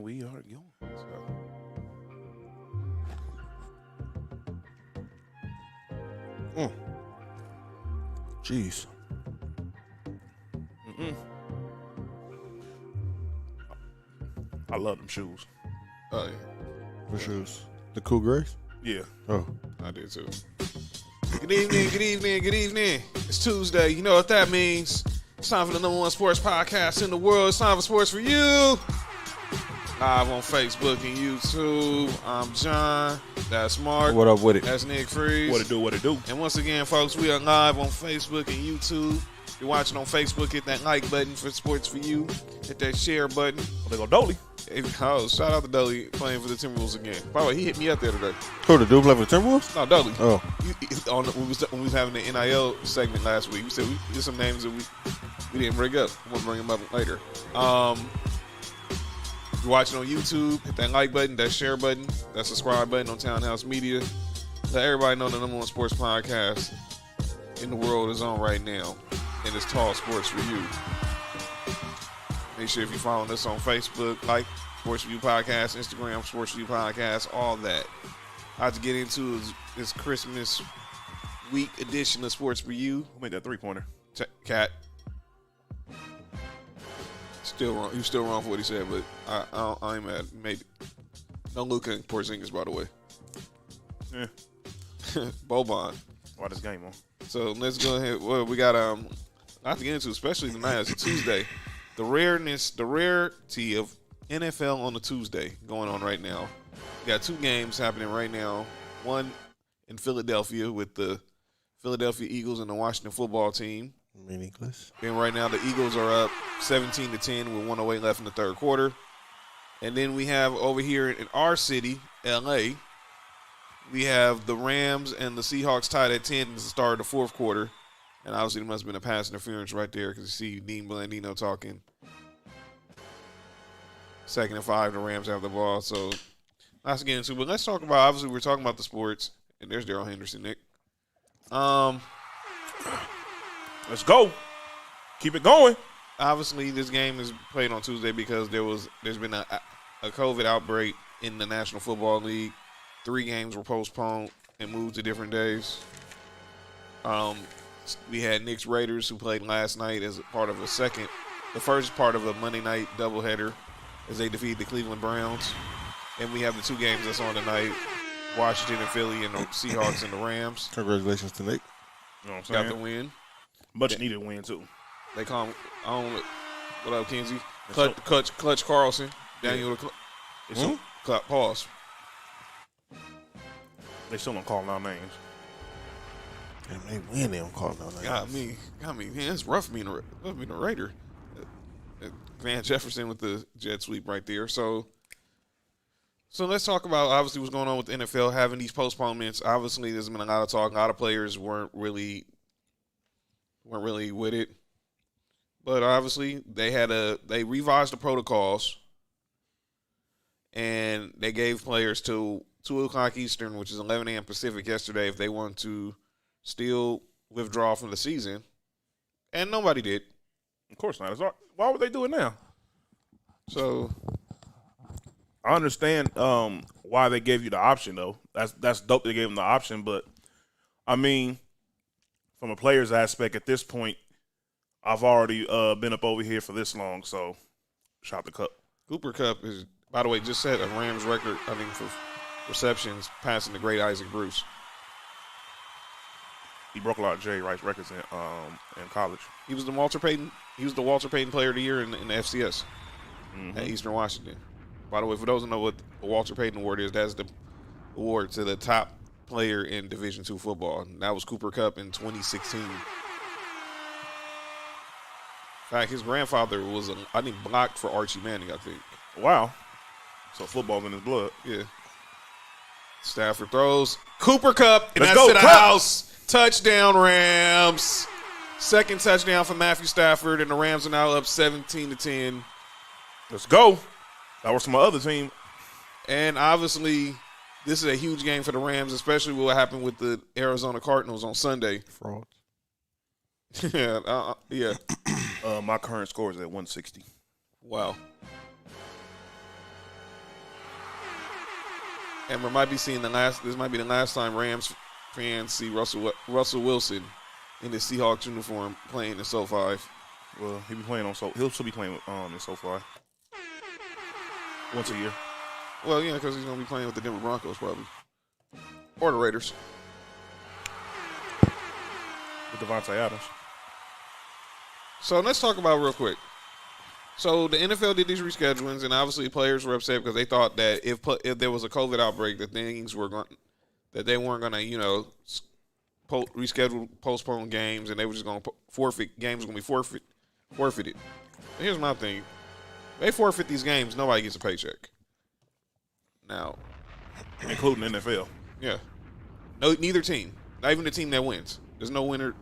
we are going. So. Jeez. I love them shoes. Oh, yeah. What shoes? The Cool Grays? Yeah. Oh. I did too. Good evening, good evening, good evening. It's Tuesday. You know what that means. It's time for the #1 sports podcast in the world. It's time for Sports for You. Live on Facebook and YouTube. I'm John. That's Mark. What up with it? That's Nick Freeze. What it do? And once again, folks, we are live on Facebook and YouTube. If you're watching on Facebook, hit that like button for Sports for You. Hit that share button. Oh, they go Dolly. Oh, shout out to Dolly playing for the Timberwolves again. By the way, he hit me up the other day. Who, the dude play for the Timberwolves? No, Dolly. Oh. When we was having the NIL segment last week, we said there's some names that we didn't bring up. We'll bring them up later. If you're watching on YouTube, hit that like button, that share button, that subscribe button on Townhouse Media. Let everybody know the #1 sports podcast in the world is on right now, and it's Tall Sports for You. Make sure if you're following us on Facebook, like Sports for You Podcast, Instagram, Sports for You Podcast, all that. I have to get into this Christmas week edition of Sports for You. Who made that 3-pointer? Cat. Still wrong. He was still wrong for what he said, but I ain't mad. Made it. No Luka and Porzingis, by the way. Yeah. Boban. Why this game on? So let's go ahead. Well, we got a lot to get into, especially tonight. It's a Tuesday. The rarity of NFL on a Tuesday going on right now. We got two games happening right now. One in Philadelphia with the Philadelphia Eagles and the Washington football team. Meaningless. And right now the Eagles are up 17-10 with 1:08 left in the third quarter. And then we have over here in our city, LA, we have the Rams and the Seahawks tied at 10 at the start of the fourth quarter. And obviously there must have been a pass interference right there because you see Dean Blandino talking. 2nd and 5, the Rams have the ball. So lots to get into. But let's talk about, obviously we're talking about the sports. And there's Daryl Henderson, Nick. Let's go. Keep it going. Obviously, this game is played on Tuesday because there's been a COVID outbreak in the National Football League. 3 games were postponed and moved to different days. We had Knicks Raiders who played last night as part of the first part of a Monday night doubleheader as they defeated the Cleveland Browns. And we have the 2 games that's on tonight, Washington and Philly and the Seahawks and the Rams. Congratulations to Nick. You know what I'm saying? Got the win. Much needed win, too. They call him, what up, Kenzie? Clutch Carlson. Daniel Pause. They still don't call our names. Damn, they win, they don't call no names. Got me. Man, it's rough being a Raider. Van Jefferson with the jet sweep right there. So let's talk about obviously what's going on with the NFL having these postponements. Obviously, there's been a lot of talk. A lot of players weren't really with it. But obviously, they revised the protocols and they gave players till 2 o'clock Eastern, which is 11 a.m. Pacific yesterday, if they want to still withdraw from the season. And nobody did. Of course not. Why would they do it now? So I understand why they gave you the option, though. That's dope they gave them the option. But, I mean, from a player's aspect at this point, I've already been up over here for this long, so shout the Cup. Cooper Kupp is, by the way, just set a Rams record, I think, for receptions, passing the great Isaac Bruce. He broke a lot of Jerry Rice records in college. He was the Walter Payton Player of the Year in the FCS at Eastern Washington. By the way, for those who know what the Walter Payton Award is, that's the award to the top player in Division II football. And that was Cooper Kupp in 2016. In fact, his grandfather was, blocked for Archie Manning, I think. Wow. So football's in his blood. Yeah. Stafford throws. Cooper Kupp, and Let's that's go, to the Kupp. house. Touchdown, Rams. Second touchdown for Matthew Stafford, and the Rams are now up 17-10. Let's go. That was from my other team. And obviously, this is a huge game for the Rams, especially what happened with the Arizona Cardinals on Sunday. Frauds. Yeah. My current score is at 160. Wow. And we might be seeing this might be the last time Rams fans see Russell Wilson in his Seahawks uniform playing in SoFi. Well, he'll still be playing in SoFi once a year. Well, yeah, because he's going to be playing with the Denver Broncos probably. Or the Raiders. With Devontae Adams. So let's talk about real quick. So the NFL did these reschedulings, and obviously players were upset because they thought that if there was a COVID outbreak, that they weren't going to, reschedule, postpone games, and they were just going to forfeit games. Were going to be forfeited. But here's my thing: they forfeit these games, nobody gets a paycheck. Now, including the NFL. Yeah, neither team, not even the team that wins. There's no winner.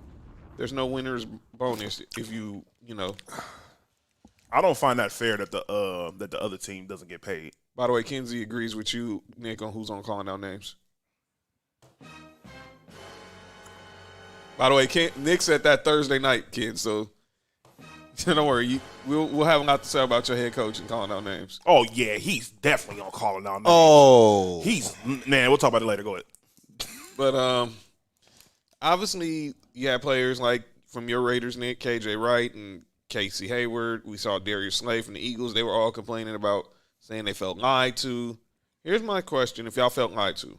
There's no winner's bonus if you. I don't find that fair that the other team doesn't get paid. By the way, Kenzie agrees with you, Nick, on who's on calling out names. By the way, Nick said that Thursday night, kid. So don't worry, we'll have a lot to say about your head coach and calling out names. Oh yeah, he's definitely on calling out names. Oh, we'll talk about it later. Go ahead. But obviously, you have players like from your Raiders, Nick, KJ Wright, and Casey Hayward. We saw Darius Slay from the Eagles. They were all complaining about saying they felt lied to. Here's my question: if y'all felt lied to,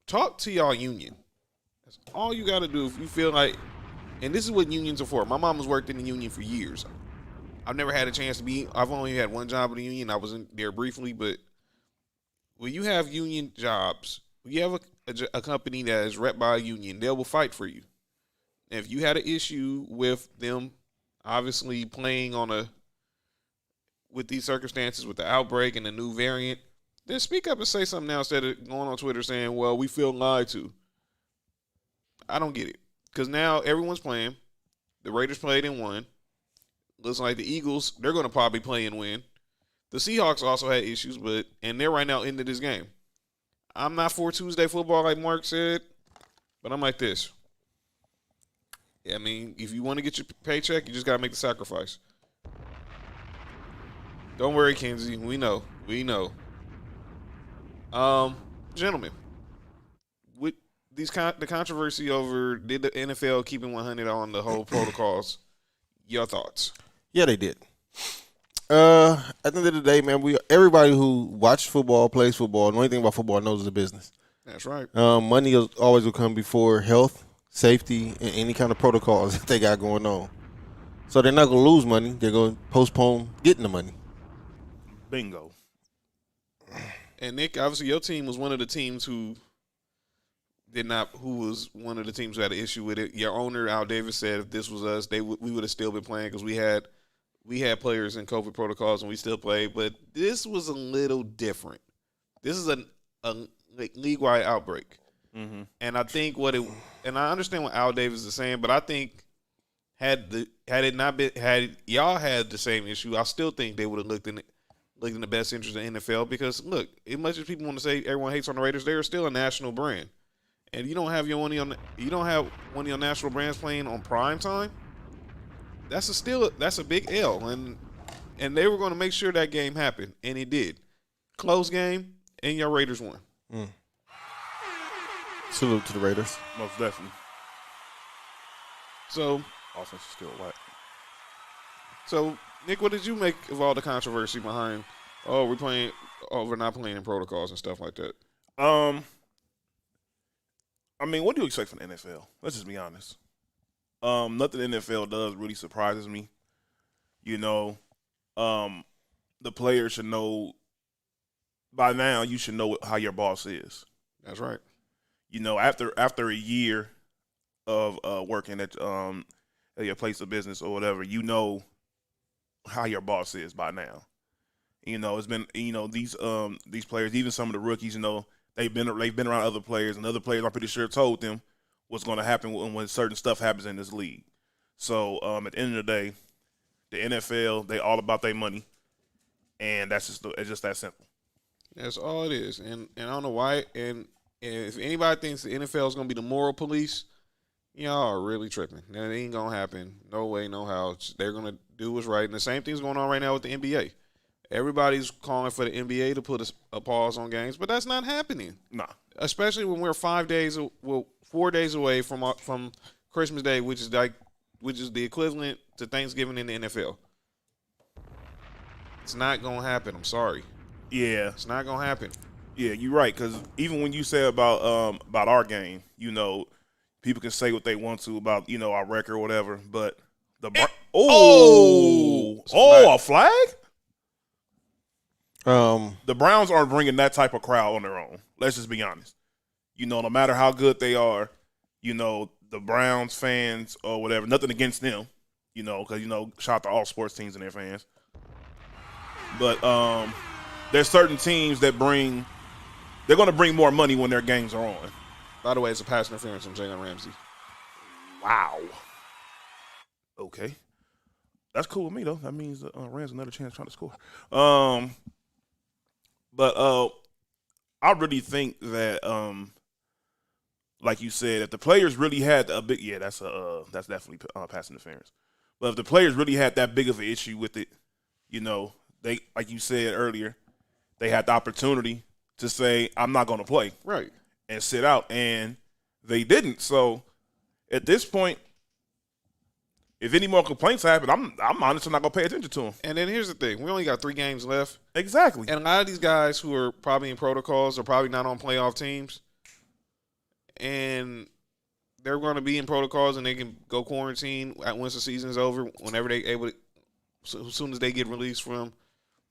talk to y'all union. That's all you got to do if you feel like, and this is what unions are for. My mom has worked in the union for years. I've never had a chance to be. I've only had one job in the union. I was in there briefly, but when you have union jobs, when you have a company that is rep by a union, they will fight for you. And if you had an issue with them, obviously playing with these circumstances, with the outbreak and the new variant, then speak up and say something now instead of going on Twitter saying, "Well, we feel lied to." I don't get it. Because now everyone's playing. The Raiders played and won. Looks like the Eagles, they're going to probably play and win. The Seahawks also had issues, and they're right now into this game. I'm not for Tuesday football like Mark said, but I'm like this. I mean, if you want to get your paycheck, you just got to make the sacrifice. Don't worry, Kenzie. We know. Gentlemen, with the controversy over did the NFL keeping 100 on the whole protocols, your thoughts? Yeah, they did. At the end of the day, man, everybody who watches football, plays football, know anything about football knows it's a business. That's right. Money always will come before health, safety, and any kind of protocols that they got going on. So they're not going to lose money. They're going to postpone getting the money. Bingo. And Nick, obviously your team was one of the teams who was one of the teams who had an issue with it. Your owner, Al Davis, said if this was us, we would have still been playing because we had players in COVID protocols and we still played. But this was a little different. This is a league-wide outbreak. Mm-hmm. And I think and I understand what Al Davis is saying, but I think had y'all had the same issue, I still think they would have looked in the best interest of the NFL because look, as much as people want to say everyone hates on the Raiders, they're still a national brand, and you don't have one of your national brands playing on prime time. That's a big L, and they were going to make sure that game happened, and it did. Close game, and your Raiders won. Salute to the Raiders. Most definitely. So offense is still whack. So Nick, what did you make of all the controversy behind? We're not playing in protocols and stuff like that. I mean, what do you expect from the NFL? Let's just be honest. Nothing the NFL does really surprises me. The players should know by now. You should know how your boss is. That's right. After a year of working at your place of business or whatever, you know how your boss is by now. It's been these players, even some of the rookies, they've been around other players, and other players I'm pretty sure told them what's going to happen when certain stuff happens in this league. So at the end of the day, the NFL, they all about their money, and it's just that simple. That's all it is, and I don't know why. And if anybody thinks the NFL is going to be the moral police, y'all are really tripping. That ain't going to happen. No way, no how. They're going to do what's right. And the same thing's going on right now with the NBA. Everybody's calling for the NBA to put a pause on games, but that's not happening. Nah. Especially when we're 4 days away from Christmas Day, which is the equivalent to Thanksgiving in the NFL. It's not gonna happen. I'm sorry. Yeah. It's not gonna happen. Yeah, you're right. Because even when you say about our game, you know, people can say what they want to about, you know, our record or whatever, but a flag? The Browns aren't bringing that type of crowd on their own. Let's just be honest. You know, no matter how good they are, you know, the Browns fans or whatever, nothing against them, you know, because, you know, shout out to all sports teams and their fans. But there's certain teams that they're going to bring more money when their games are on. By the way, it's a pass interference from Jalen Ramsey. Wow. Okay. That's cool with me, though. That means Rams another chance trying to score. But I really think that, like you said, if the players really had a big, that's definitely pass interference. But if the players really had that big of an issue with it, you know, they, like you said earlier, they had the opportunity to say, I'm not going to play. Right. And sit out, and they didn't. So at this point, if any more complaints happen, I'm honestly not going to pay attention to them. And then here's the thing. We only got 3 games left. Exactly. And a lot of these guys who are probably in protocols are probably not on playoff teams. And they're going to be in protocols, and they can go quarantine once the season's over, whenever they're able to, so as soon as they get released from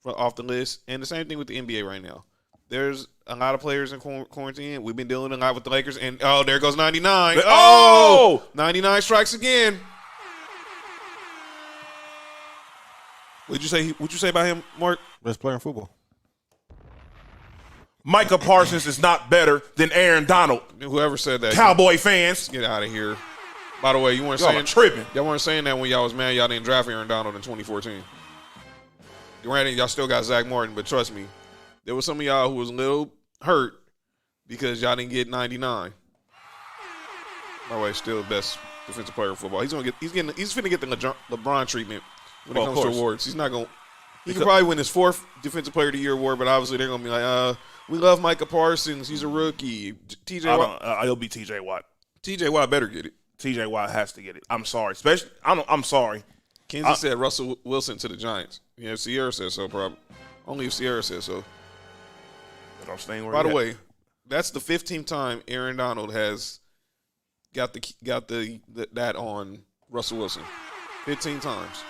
off the list. And the same thing with the NBA right now. There's a lot of players in quarantine. We've been dealing a lot with the Lakers. And, there goes 99. Oh! 99 strikes again. What'd you say about him, Mark? Best player in football. Micah Parsons is not better than Aaron Donald. Whoever said that. Cowboy fans. Get out of here. By the way, you weren't Y'all saying are tripping. Y'all weren't saying that when y'all was mad y'all didn't draft Aaron Donald in 2014. Granted, y'all still got Zach Martin, but trust me, there was some of y'all who was a little hurt because y'all didn't get 99. By the way, still the best defensive player in football. He's finna get the LeBron treatment when it comes to awards. He's not gonna. He could probably win his 4th Defensive Player of the Year award, but obviously they're gonna be like, we love Micah Parsons. He's a rookie. TJ Watt. It'll be TJ Watt. TJ Watt better get it. TJ Watt has to get it. I'm sorry. I'm sorry. Kansas said Russell Wilson to the Giants. Yeah, Sierra said so, probably. Only if Sierra said so. But I'm staying where By the way, that's the 15th time Aaron Donald has got that on Russell Wilson. 15 times.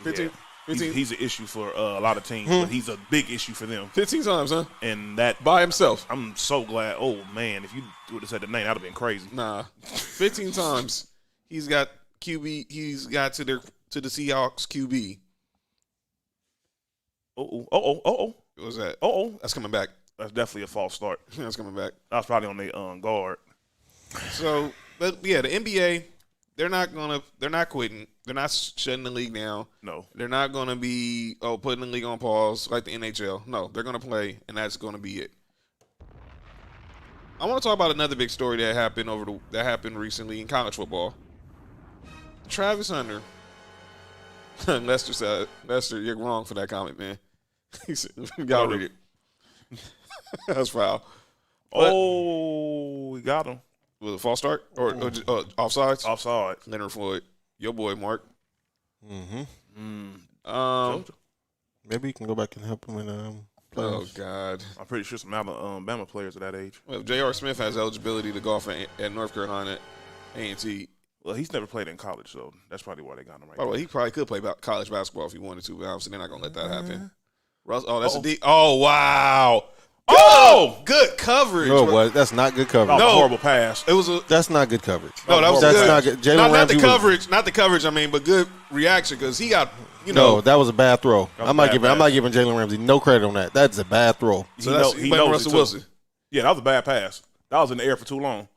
15. Yeah. He's an issue for a lot of teams, but he's a big issue for them. 15 times, huh? And that by himself. I'm so glad. Oh man, if you would have said the name, that'd have been crazy. Nah, 15 times he's got QB. He's got to the Seahawks QB. What was that? That's coming back. That's definitely a false start. That's coming back. That's probably on the guard. So, but yeah, the NBA, they're not quitting. They're not shutting the league down. No. They're not going to be putting the league on pause like the NHL. No, they're going to play, and that's going to be it. I want to talk about another big story that happened recently in college football. Travis Hunter. Lester said, Lester, you're wrong for that comment, man. He said, y'all read it. That's foul. We got him. Was it a false start or offsides? Offsides. Leonard Floyd. Your boy, Mark. Maybe you can go back and help him in playoffs. Oh, God. I'm pretty sure some Alabama players at that age. Well, J.R. Smith has eligibility to golf at North Carolina A&T. Well, he's never played in college, so that's probably why they got him right By the now. way, he probably could play college basketball if he wanted to, but obviously they're not going to let that happen. That's a D. Oh, wow. Oh, good coverage. No, it was. That's not good coverage. No, horrible pass. It was a. That's not good coverage. No, that was That's good. not good. Jalen not the Ramsey coverage. Not the coverage. I mean, but good reaction because he got. No, that was a bad throw. I'm not giving Jalen Ramsey no credit on that. That's a bad throw. So he knows Russell Wilson. Yeah, that was a bad pass. That was in the air for too long.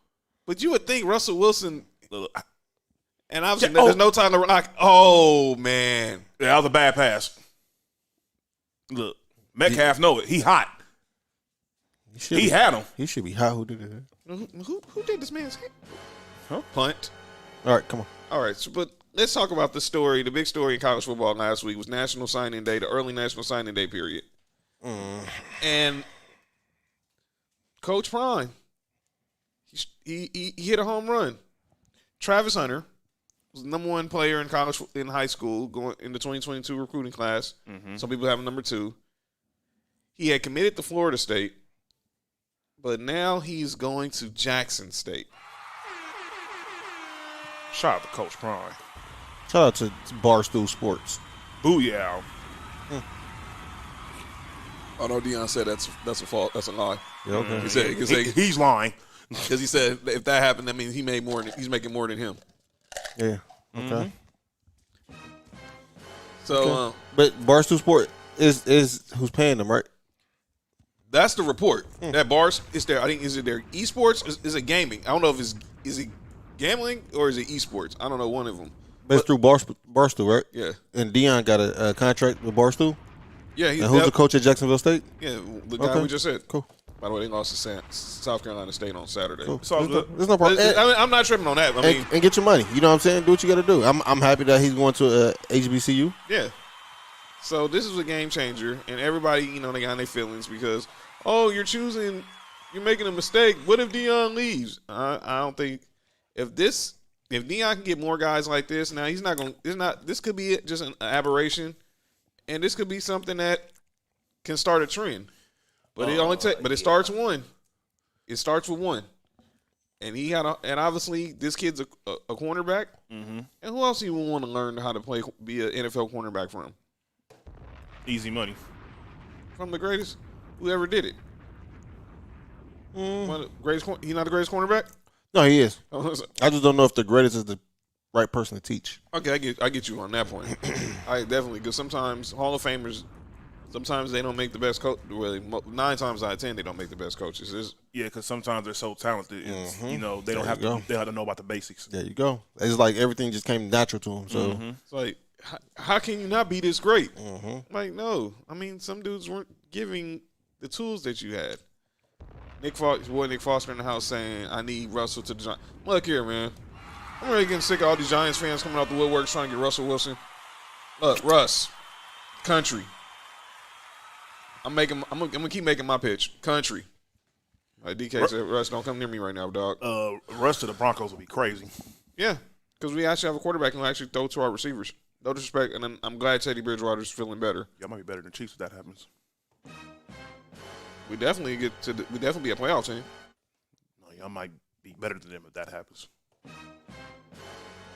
But you would think Russell Wilson. And obviously, there's no time to knock. Oh man, yeah, that was a bad pass. Look, Metcalf know it. He hot. He had him. He should be hot. Who did it? Who did this man's hit? Huh? Punt. All right, come on. All right, so, but let's talk about the story. The big story in college football last week was National Signing Day, the early National Signing Day period. And Coach Prime, he hit a home run. Travis Hunter was the number one player in high school going in the 2022 recruiting class. Some people have him number 2. He had committed to Florida State, but now he's going to Jackson State. Shout out to Coach Prime. Shout out to Barstool Sports. Booyah. Oh no, Deion said that's a fault. That's a lie. Yeah, okay. He said He's lying. because he said if that happened, that means he's making more than him. Yeah. Okay. So But Barstool Sport is who's paying them, right? That's the report. that bars is there. I think is it their esports? Is it gaming? I don't know if is it gambling or is it esports? I don't know one of them. But it's through Barstool, right? Yeah, And Dion got a contract with Barstool. yeah. And who's the coach at Jacksonville State? Yeah, the guy Okay. we just said. Cool. By the way, they lost to South Carolina State on Saturday. Cool. It's all good. There's no problem. I mean, I'm not tripping on that. I mean, And get your money. You know what I'm saying? Do what you got to do. I'm happy that he's going to HBCU. yeah. So this is a game changer, and everybody, they got their feelings because, you're making a mistake. What if Dion leaves? I don't think if Dion can get more guys like this, now he's not going. This could be just an aberration, and this could be something that can start a trend. But it starts one. It starts with one, and and obviously this kid's a cornerback. And who else do you want to learn how to be an NFL cornerback from? Easy money. From the greatest who ever did it. One of the greatest. He's not the greatest cornerback. No, he is. Okay, I just don't know if the greatest is the right person to teach. I get you on that point. I definitely because sometimes Hall of Famers, sometimes they don't make the best coach. Really, 9 times out of 10 they don't make the best coaches. Yeah, because sometimes they're so talented. It's, they don't There have you to. go. They have to know about the basics. There you go. It's like everything just came natural to him. So It's like, how can you not be this great? Like, no. I mean, some dudes weren't giving the tools that you had. Nick Foster in the house saying, I need Russell to the Giants. Look here, man. I'm really getting sick of all these Giants fans coming out the woodworks trying to get Russell Wilson. Look, Russ, country. I'm gonna keep making my pitch. Country. Like DK said, Russ, don't come near me right now, dog. Russ to the Broncos would be crazy. Yeah, because we actually have a quarterback who can actually throw to our receivers. No disrespect, and I'm glad Teddy Bridgewater's feeling better. Y'all might be better than the Chiefs if that happens. We definitely be a playoff team. No, y'all might be better than them if that happens.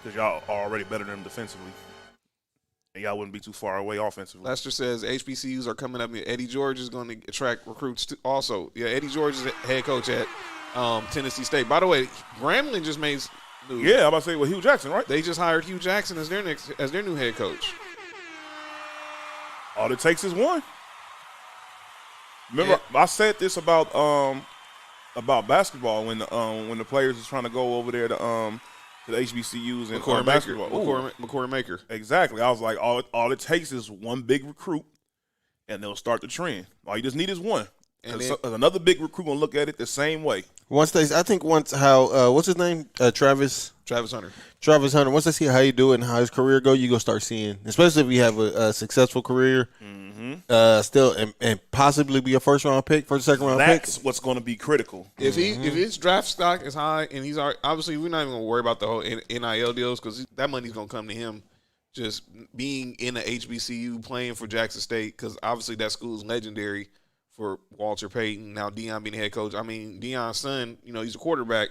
Because y'all are already better than them defensively. And y'all wouldn't be too far away offensively. Lester says HBCUs are coming up. Eddie George is going to attract recruits also. Yeah, Eddie George is head coach at Tennessee State. By the way, Grambling just made news. Yeah, I'm about to say, Hugh Jackson, right? They just hired Hugh Jackson as their new head coach. All it takes is one. Remember, I said this about basketball when the players is trying to go over there to the HBCUs and McCoy basketball. McCoy Maker. Exactly. I was like, all it takes is one big recruit, and they'll start the trend. All you just need is one. And another big recruit gonna look at it the same way. once how what's his name? Travis Hunter. Travis Hunter. Once they see how you do it and how his career go, you gonna start seeing, especially if you have a successful career, still and possibly be a first second round pick. That's what's gonna be critical. If his draft stock is high and he's obviously we're not even gonna worry about the whole NIL deals because that money's gonna come to him. Just being in the HBCU playing for Jackson State because obviously that school is legendary for Walter Payton. Now Deion being the head coach. I mean Deion's son, he's a quarterback.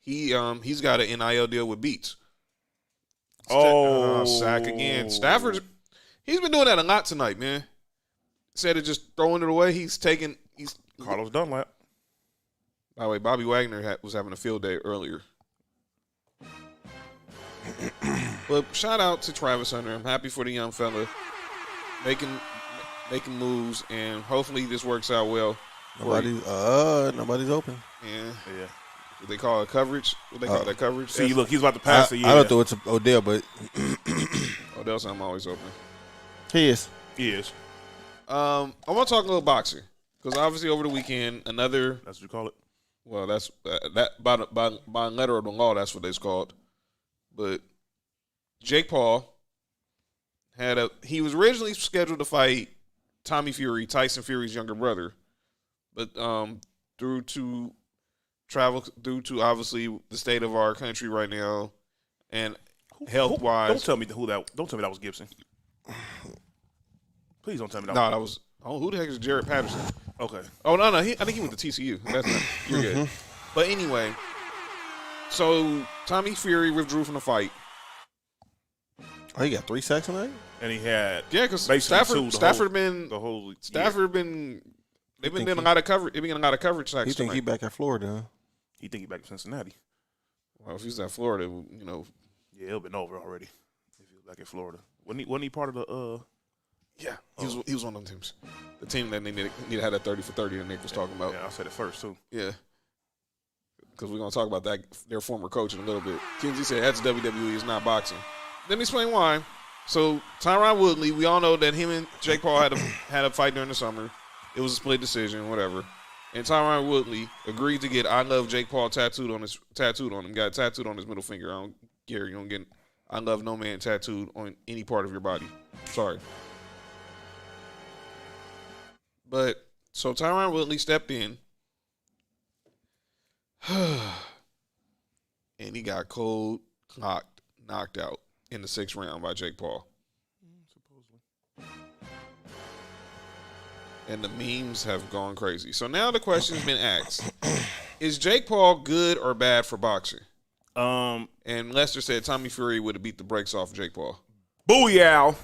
He's got an NIL deal with Beats. Sack again. Stafford, he's been doing that a lot tonight, man. Instead of just throwing it away, he's Carlos Dunlap. By the way, Bobby Wagner was having a field day earlier. But shout out to Travis Hunter. I'm happy for the young fella making moves, and hopefully this works out well. Nobody's open. Yeah. Yeah. What they call it coverage? What they call that coverage? See, look, he's about to pass it. I don't know it's Odell, but Odell's I'm always open. he is. He is. I want to talk a little boxing because obviously over the weekend another. That's what you call it. Well, that's that by letter of the law. That's what it's called. But Jake Paul he was originally scheduled to fight Tommy Fury, Tyson Fury's younger brother, but due to obviously the state of our country right now and health wise. Don't tell me that was Gibson. Please don't tell me that. No, that was. Oh, who the heck is Jared Patterson? Okay. Oh no, I think he went to TCU. That's not. You're good. But anyway, so Tommy Fury withdrew from the fight. Oh, he got 3 sacks tonight? And he had Because basically Stafford been they've been getting a lot of coverage. They've been getting a lot of coverage sacks. He think he back at Florida, huh? He think he back in Cincinnati. Well, if he's at Florida, Yeah, it'll been over already. If he was back in Florida, wasn't he part of the? Yeah, he was one of them teams. The team that need to have that 30 for 30 that Nick was talking about. Yeah, I said it first too. Yeah. Because we're going to talk about that, their former coach in a little bit. Kinsey said that's WWE, it's not boxing. Let me explain why. So Tyron Woodley, we all know that him and Jake Paul had a fight during the summer. It was a split decision, whatever. And Tyron Woodley agreed to get "I love Jake Paul" tattooed on him. Got it tattooed on his middle finger. I don't care. You don't get "I love no man" tattooed on any part of your body. Sorry. But so Tyron Woodley stepped in. And he got cold knocked out in the 6th round by Jake Paul. Supposedly. And the memes have gone crazy. So now the question's been asked. Is Jake Paul good or bad for boxing? And Lester said Tommy Fury would have beat the brakes off Jake Paul. Booyah!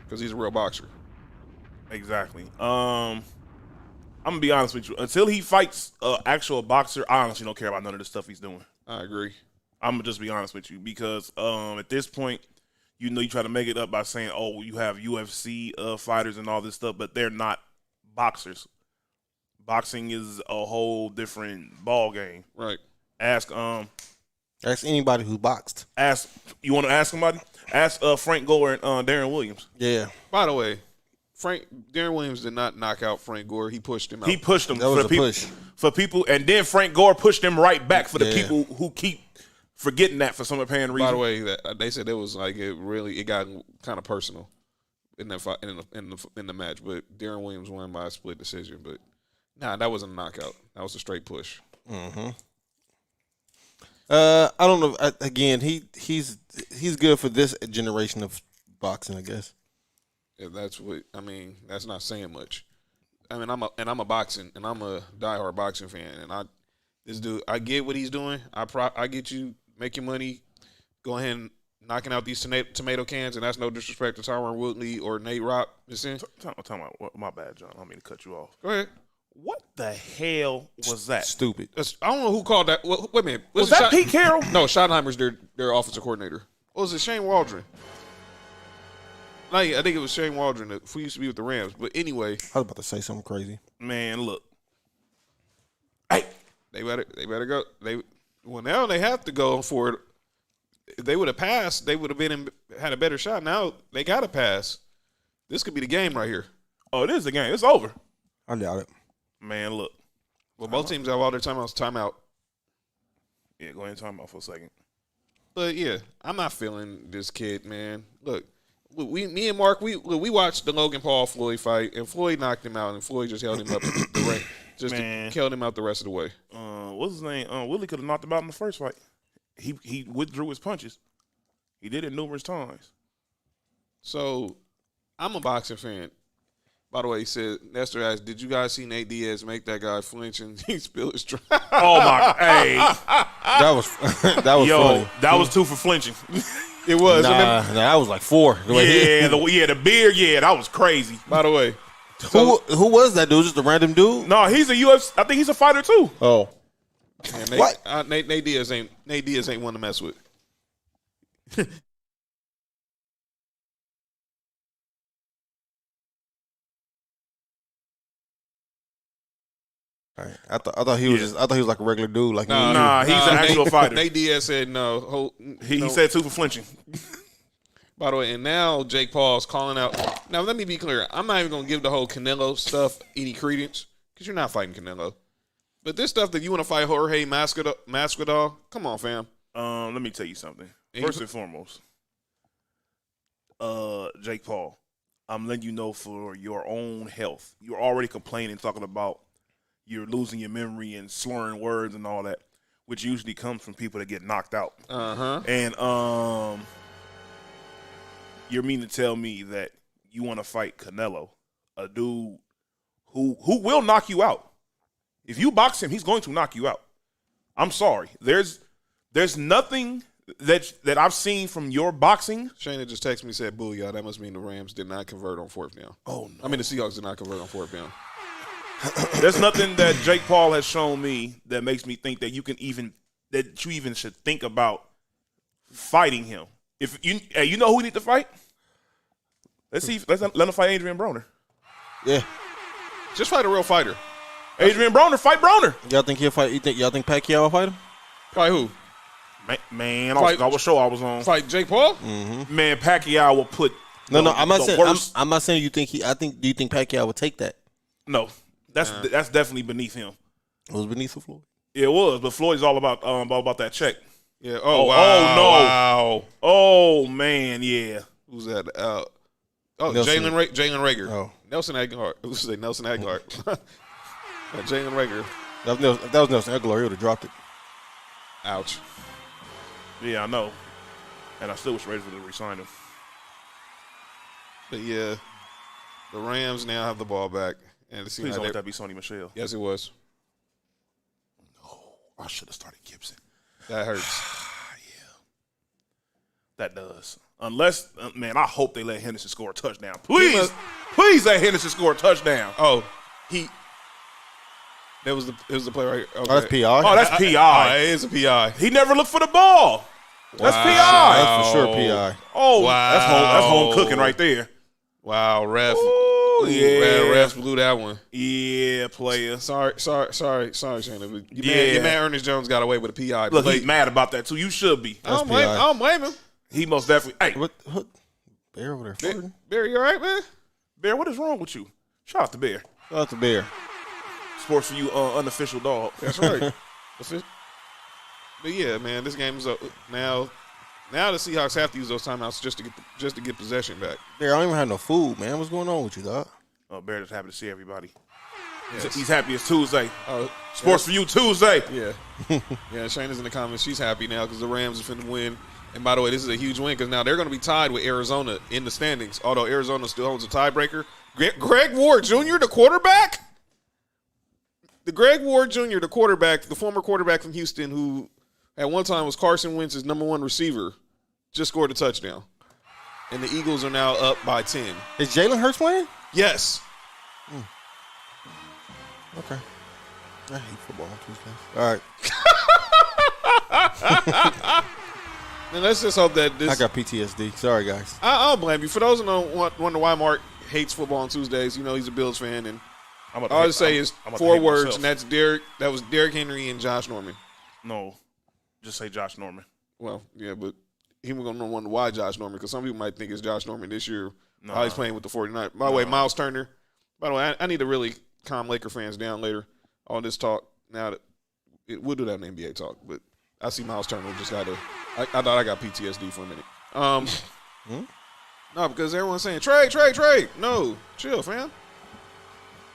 Because he's a real boxer. Exactly. I'm gonna be honest with you. Until he fights an actual boxer, I honestly don't care about none of the stuff he's doing. I agree. I'm gonna just be honest with you because at this point, you try to make it up by saying, "Oh, you have UFC fighters and all this stuff," but they're not boxers. Boxing is a whole different ball game. Right. Ask anybody who boxed. You want to ask somebody? Ask Frank Gore and Darren Williams. Yeah. By the way, Darren Williams did not knock out Frank Gore. He pushed him out. He pushed him. That was a push. For people, and then Frank Gore pushed him right back for the people who keep forgetting that for some apparent reason. By the way, they said it was like it got kind of personal in that fight, in the match. But Darren Williams won by a split decision. But that wasn't a knockout. That was a straight push. Mm-hmm. I don't know. Again, he's good for this generation of boxing, I guess. Yeah, that's not saying much. I mean, I'm a diehard boxing fan, and this dude, I get what he's doing. I get you making money, go ahead and knocking out these tomato cans, and that's no disrespect to Tyron Woodley or Nate Rock. My bad, John. I don't mean to cut you off. Go ahead. What the hell was that? Stupid. I don't know who called that. Wait a minute. Was that Pete Carroll? No, Schottenheimer's their offensive coordinator. What was it? Shane Waldron. No, I think it was Shane Waldron who used to be with the Rams. But anyway, I was about to say something crazy. Man, look. Hey, they better go. Now they have to go for it. If they would have passed, they would have had a better shot. Now they got to pass. This could be the game right here. Oh, it is the game. It's over. I doubt it. Man, look. Well, both teams have all their timeouts. Timeout. Yeah, go ahead and time out for a second. But yeah, I'm not feeling this kid, man. Look, me and Mark, we watched the Logan Paul Floyd fight, and Floyd knocked him out, and Floyd just held him up the ring, held him out the rest of the way. What's his name? Willie could have knocked him out in the first fight. He withdrew his punches. He did it numerous times. So, I'm a boxing fan. By the way, he said, Nestor asked, did you guys see Nate Diaz make that guy flinch and he spilled his drink? Oh, my. Hey. That was funny. That was 2 for flinching. It was. Nah, that was like 4. The beer, that was crazy. By the way. Who was that dude? Just a random dude? No, he's a UFC. I think he's a fighter, too. Oh. Yeah, What? Nate Diaz ain't one to mess with. Right. I thought he was like a regular dude. Like he's an actual fighter. Nate Diaz said no. He said 2 for flinching. By the way, and now Jake Paul's calling out. Now let me be clear. I'm not even gonna give the whole Canelo stuff any credence because you're not fighting Canelo. But this stuff that you want to fight Jorge Masvidal, come on, fam. Let me tell you something. First and foremost, Jake Paul, I'm letting you know for your own health. You're already complaining, talking about you're losing your memory and slurring words and all that, which usually comes from people that get knocked out. And you're meaning to tell me that you want to fight Canelo, a dude who will knock you out. If you box him, he's going to knock you out. I'm sorry. There's nothing that I've seen from your boxing. Shayna just texted me and said, "Booyah." That must mean the Rams did not convert on fourth down. Oh no. I mean the Seahawks did not convert on fourth down. There's nothing that Jake Paul has shown me that makes me think that you even should think about fighting him. If you know who we need to fight? Let's let him fight Adrian Broner. Yeah. Just fight a real fighter. Adrian Broner, fight Broner. Y'all think he'll fight? Y'all think Pacquiao will fight him? Fight who? Man, I was show I was on. Fight Jake Paul? Mm-hmm. Man, Pacquiao will put. No, I'm not saying. Worst. I'm not saying you think he. Do you think Pacquiao would take that? No, that's definitely beneath him. It was beneath the Floyd. Yeah, it was, but Floyd's all about that check. Yeah. Oh, wow. Oh no. Wow. Oh man, yeah. Who's that? Nelson. Jalen Rager. Oh. Nelson Aguilar. Who's say Nelson Aguilar? Jalen Rager. If that was Nelson Aguilar, he would have dropped it. Ouch. Yeah, I know. And I still wish Raiders would have re-signed him. But yeah, the Rams now have the ball back, and it seems Please like don't let that be Sonny Michel. Yes, it was. No, I should have started Gibson. That hurts. Yeah, that does. Unless, man, I hope they let Henderson score a touchdown. Please let Henderson score a touchdown. Oh, it was the play right. Okay. Oh, that's PI. Oh, that's PI. It is a PI. He never looked for the ball. That's PI. That's for sure PI. Oh, Wow. that's home cooking right there. Wow, ref. Oh, yeah. Refs blew that one. Yeah, player. Sorry, Shannon. Yeah. Your man Ernest Jones got away with a PI. Look, he's mad about that too. You should be. I don't PI. blame him. He most definitely. Hey, What? Bear over there. Farting? Barry, you all right, man? Bear, what is wrong with you? Shout out to Bear. Shout out to Bear. Sports for you, unofficial dog. That's right. But yeah, man, this game is up now. Now the Seahawks have to use those timeouts just to get possession back. Bear, I don't even have no food, man. What's going on with you, dog? Bear just happy to see everybody. Yes. He's happy it's Tuesday. Oh, Sports for you Tuesday. yeah. Yeah, Shayna's in the comments. She's happy now because the Rams are finna win. And by the way, this is a huge win because now they're going to be tied with Arizona in the standings, although Arizona still owns a tiebreaker. Greg Ward Jr., the quarterback? The Greg Ward Jr., the quarterback, the former quarterback from Houston who at one time was Carson Wentz's number one receiver, just scored a touchdown. And the Eagles are now up by 10. Is Jalen Hurts playing? Yes. Okay. I hate football on Tuesdays. All right. And let's just hope that this. I got PTSD. Sorry, guys. I don't blame you. For those who don't wonder why Mark hates football on Tuesdays, he's a Bills fan, and all I would say is four words, myself. and that's Derek. That was Derrick Henry and Josh Norman. No, just say Josh Norman. Well, yeah, but he was going to wonder why Josh Norman, because some people might think it's Josh Norman this year. While he's playing with the 49ers. By the way, Miles Turner. By the way, I need to really calm Laker fans down later on this talk. Now that we'll do that in NBA talk, but I see Miles Turner just got to. I thought I got PTSD for a minute. No, because everyone's saying trade. No, chill, fam.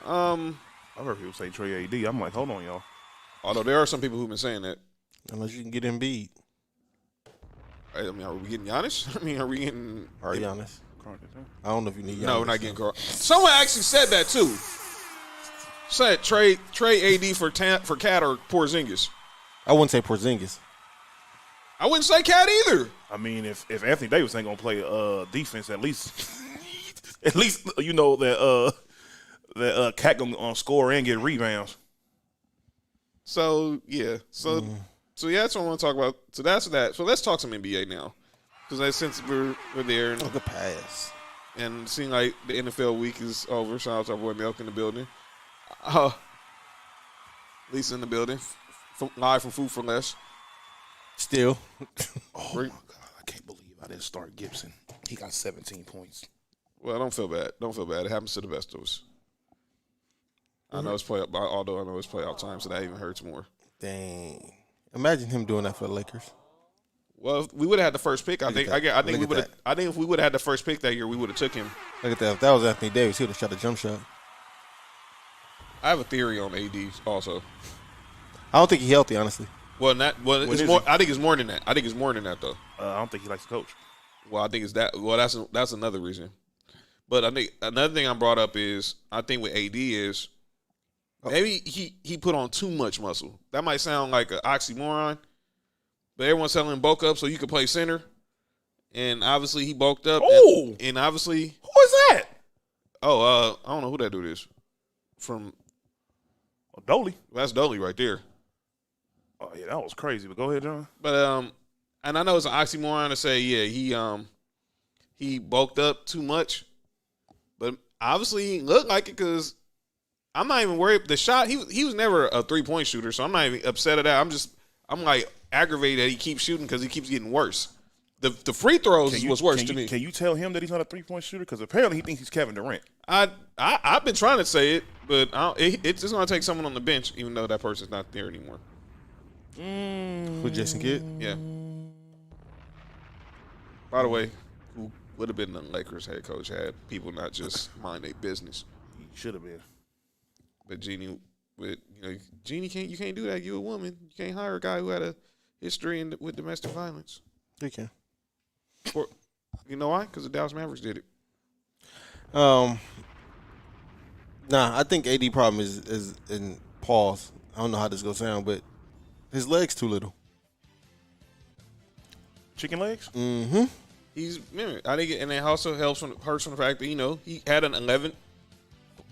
I heard people say Trey AD. I'm like, hold on, y'all. Although there are some people who've been saying that. Unless you can get Embiid. I mean, are we getting Giannis? I mean, are we getting? Are you honest? I don't know if you need Giannis. No, we're not getting Carl. Someone actually said that too. Said trade AD for Cat or Porzingis. I wouldn't say Porzingis. I wouldn't say Cat either. I mean, if Anthony Davis ain't gonna play defense, at least that Cat gonna score and get rebounds. So yeah, so that's what I want to talk about. So that's that. So let's talk some NBA now, because since we're there and The pass. and it seems like the NFL week is over. Shout out to our boy Milk in the building. Lisa in the building, live from Food for Less. Still. Oh my God, I can't believe I didn't start Gibson. He got 17 points. Well, don't feel bad. Don't feel bad. It happens to the best of us. I know it's although I know it's playoff time, so that even hurts more. Dang. Imagine him doing that for the Lakers. Well, if we would have had the first pick. I think Look at we would have. that. I think if we would have had the first pick that year, we would have took him. Look at that. If that was Anthony Davis, he would have shot a jump shot. I have a theory on AD also. I don't think he's healthy, honestly. Well, it's is more. he? I think it's more than that. I think it's more than that though. I don't think he likes to coach. Well, I think it's that. Well, that's another reason. But I think another thing I brought up is I think with AD is maybe he put on too much muscle. That might sound like an oxymoron, but everyone's telling him bulk up so you can play center, and obviously he bulked up. Oh! and obviously, Who is that? I don't know who that dude is. From Dolly. that's Dolly right there. Oh yeah, that was crazy. But go ahead, John. But and I know it's an oxymoron to say, he bulked up too much, but obviously he looked like it because I'm not even worried. The shot he was never a 3-point shooter, so I'm not even upset at that. I'm like aggravated that he keeps shooting because he keeps getting worse. The free throws is what's worse to me. Can you tell him that he's not a 3-point shooter? Because apparently he thinks he's Kevin Durant. I've been trying to say it, but it's just going to take someone on the bench, even though that person's not there anymore. Who, Jason Kidd? Yeah. By the way, who would have been the Lakers head coach had people not just mind their business. He should have been. But Jeannie, you can't do that. You a woman. You can't hire a guy who had a history with domestic violence. He can. You know why? Because the Dallas Mavericks did it. Nah, I think AD problem is in pause. I don't know how this gonna sound, but his legs too little. Chicken legs? Mm-hmm. I think, and it also hurts from the fact that he had an 11.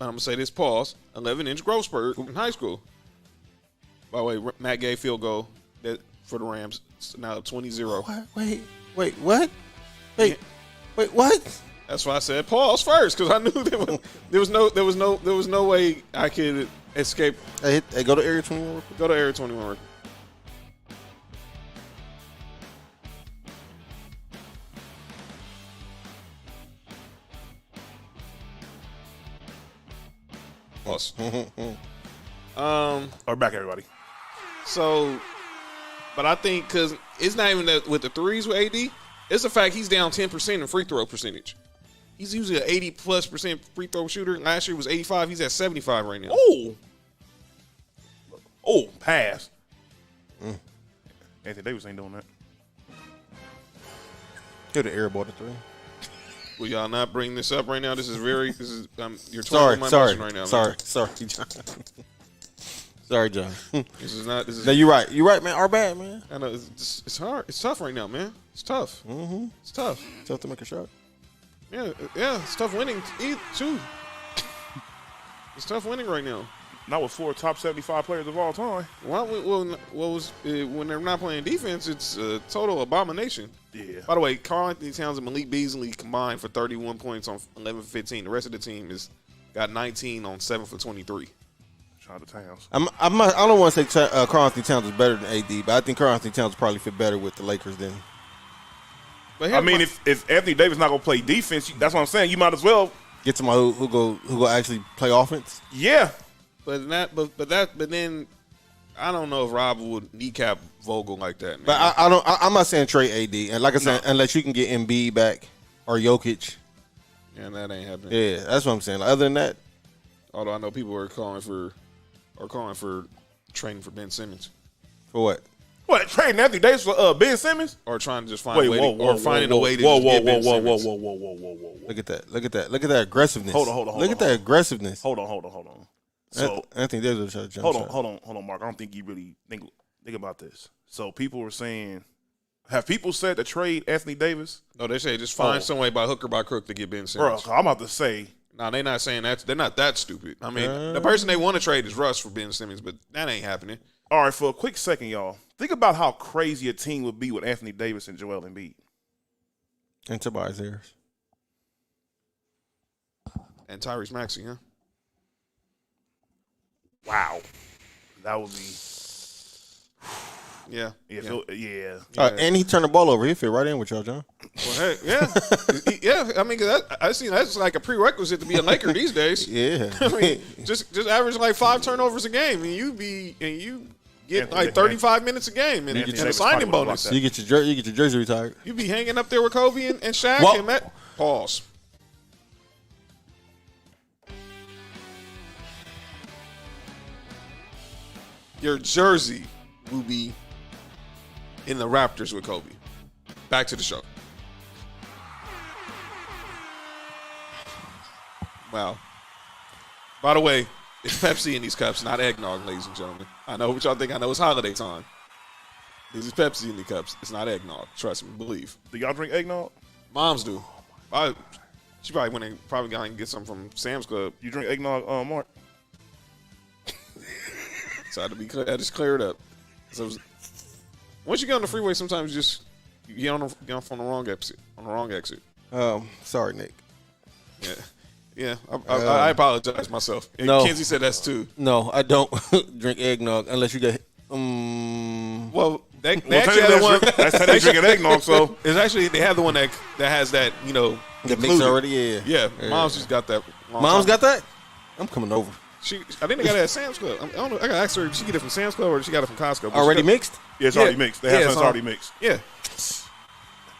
I'm gonna say this. Pause. 11-inch growth spurt in high school. By the way, Matt Gay field goal for the Rams. It's now 20-0. Wait, what? Wait, what? That's why I said pause first because I knew there was no way I could escape. Hey, go to Area 21. Go to Area 21. Pause. Or back, everybody. So, but I think because it's not even that with the threes with AD, it's the fact he's down 10% in free throw percentage. He's usually an 80+% free throw shooter. Last year was 85. He's at 75 right now. Oh, pass. Anthony Davis ain't doing that. Hit the air ball to 3. Will y'all not bring this up right now? This is you're Sorry, my sorry, emotion right now. sorry, John. Sorry, John. This is not. This is. No, you're right, man. Our bad, man. I know it's hard. It's tough right now, man. It's tough. Mm-hmm. It's tough. Tough to make a shot. Yeah. It's tough winning too. It's tough winning right now. Not with 4 top 75 players of all time. When they're not playing defense, it's a total abomination. Yeah. By the way, Karl Anthony Towns and Malik Beasley combined for 31 points on 11 for 15. The rest of the team got 19 on 7 for 23. Shout out to Towns. I don't want to say Karl Anthony Towns is better than AD, but I think Karl Anthony Towns probably fit better with the Lakers than. But I mean, if Anthony Davis not gonna play defense, that's what I'm saying. You might as well get somebody who go actually play offense. Yeah. But then I don't know if Rob would kneecap Vogel like that. Man. But I'm not saying trade AD, and like I said, unless you can get Embiid back or Jokic. Yeah, that ain't happening. Yeah, that's what I'm saying. Like, other than that, although I know people are calling for trading for Ben Simmons. For what? What, trading Anthony Davis for Ben Simmons? Or trying to just find a way to get Ben Simmons. Whoa. Look at that. Look at that aggressiveness. Hold on. Look at that aggressiveness. Hold on. So Anthony Davis shot a jump shot. Hold on, Mark. I don't think you really think about this. So people were saying, have people said to trade Anthony Davis? No, they say just find some way by hook or by crook to get Ben Simmons. Bro, I'm about to say. No, they're not saying that. They're not that stupid. I mean, the person they want to trade is Russ for Ben Simmons, but that ain't happening. All right, for a quick second, y'all. Think about how crazy a team would be with Anthony Davis and Joel Embiid. And Tobias Harris. And Tyrese Maxey, huh? Wow. That would be. Yeah. And he turned the ball over. He fit right in with y'all, John. Well, hey, yeah. Yeah. I mean, I see that's like a prerequisite to be a Laker these days. Yeah. I mean, just average like 5 turnovers a game, and get like 35 minutes a game and a signing bonus. You get your jersey retired. You be hanging up there with Kobe and Shaq Well- and Matt. Pause. Your jersey will be in the Raptors with Kobe. Back to the show. Wow. By the way, it's Pepsi in these cups, not eggnog, ladies and gentlemen. I know what y'all think. I know it's holiday time. This is Pepsi in the cups. It's not eggnog. Trust me. Believe. Do y'all drink eggnog? Moms do. She probably went and probably got and get some from Sam's Club. You drink eggnog, Mark? So I had to be clear. I just clear it up. So once you get on the freeway, sometimes you just get off on the wrong exit. Sorry, Nick. Yeah. I apologize myself. And No. Kenzie said that's too. No, I don't drink eggnog unless you get. Well, they Well, actually have the one. that's technically drinking eggnog, so. It's actually they have the one that has that the mix included. already. Yeah. Yeah, Mom's just got that. Mom's got that. I'm coming over. I think they got it at Sam's Club. I don't know. I got to ask her. Did she get it from Sam's Club or did she got it from Costco? But Already mixed. Yeah, it's already mixed. They have something already mixed. Yeah.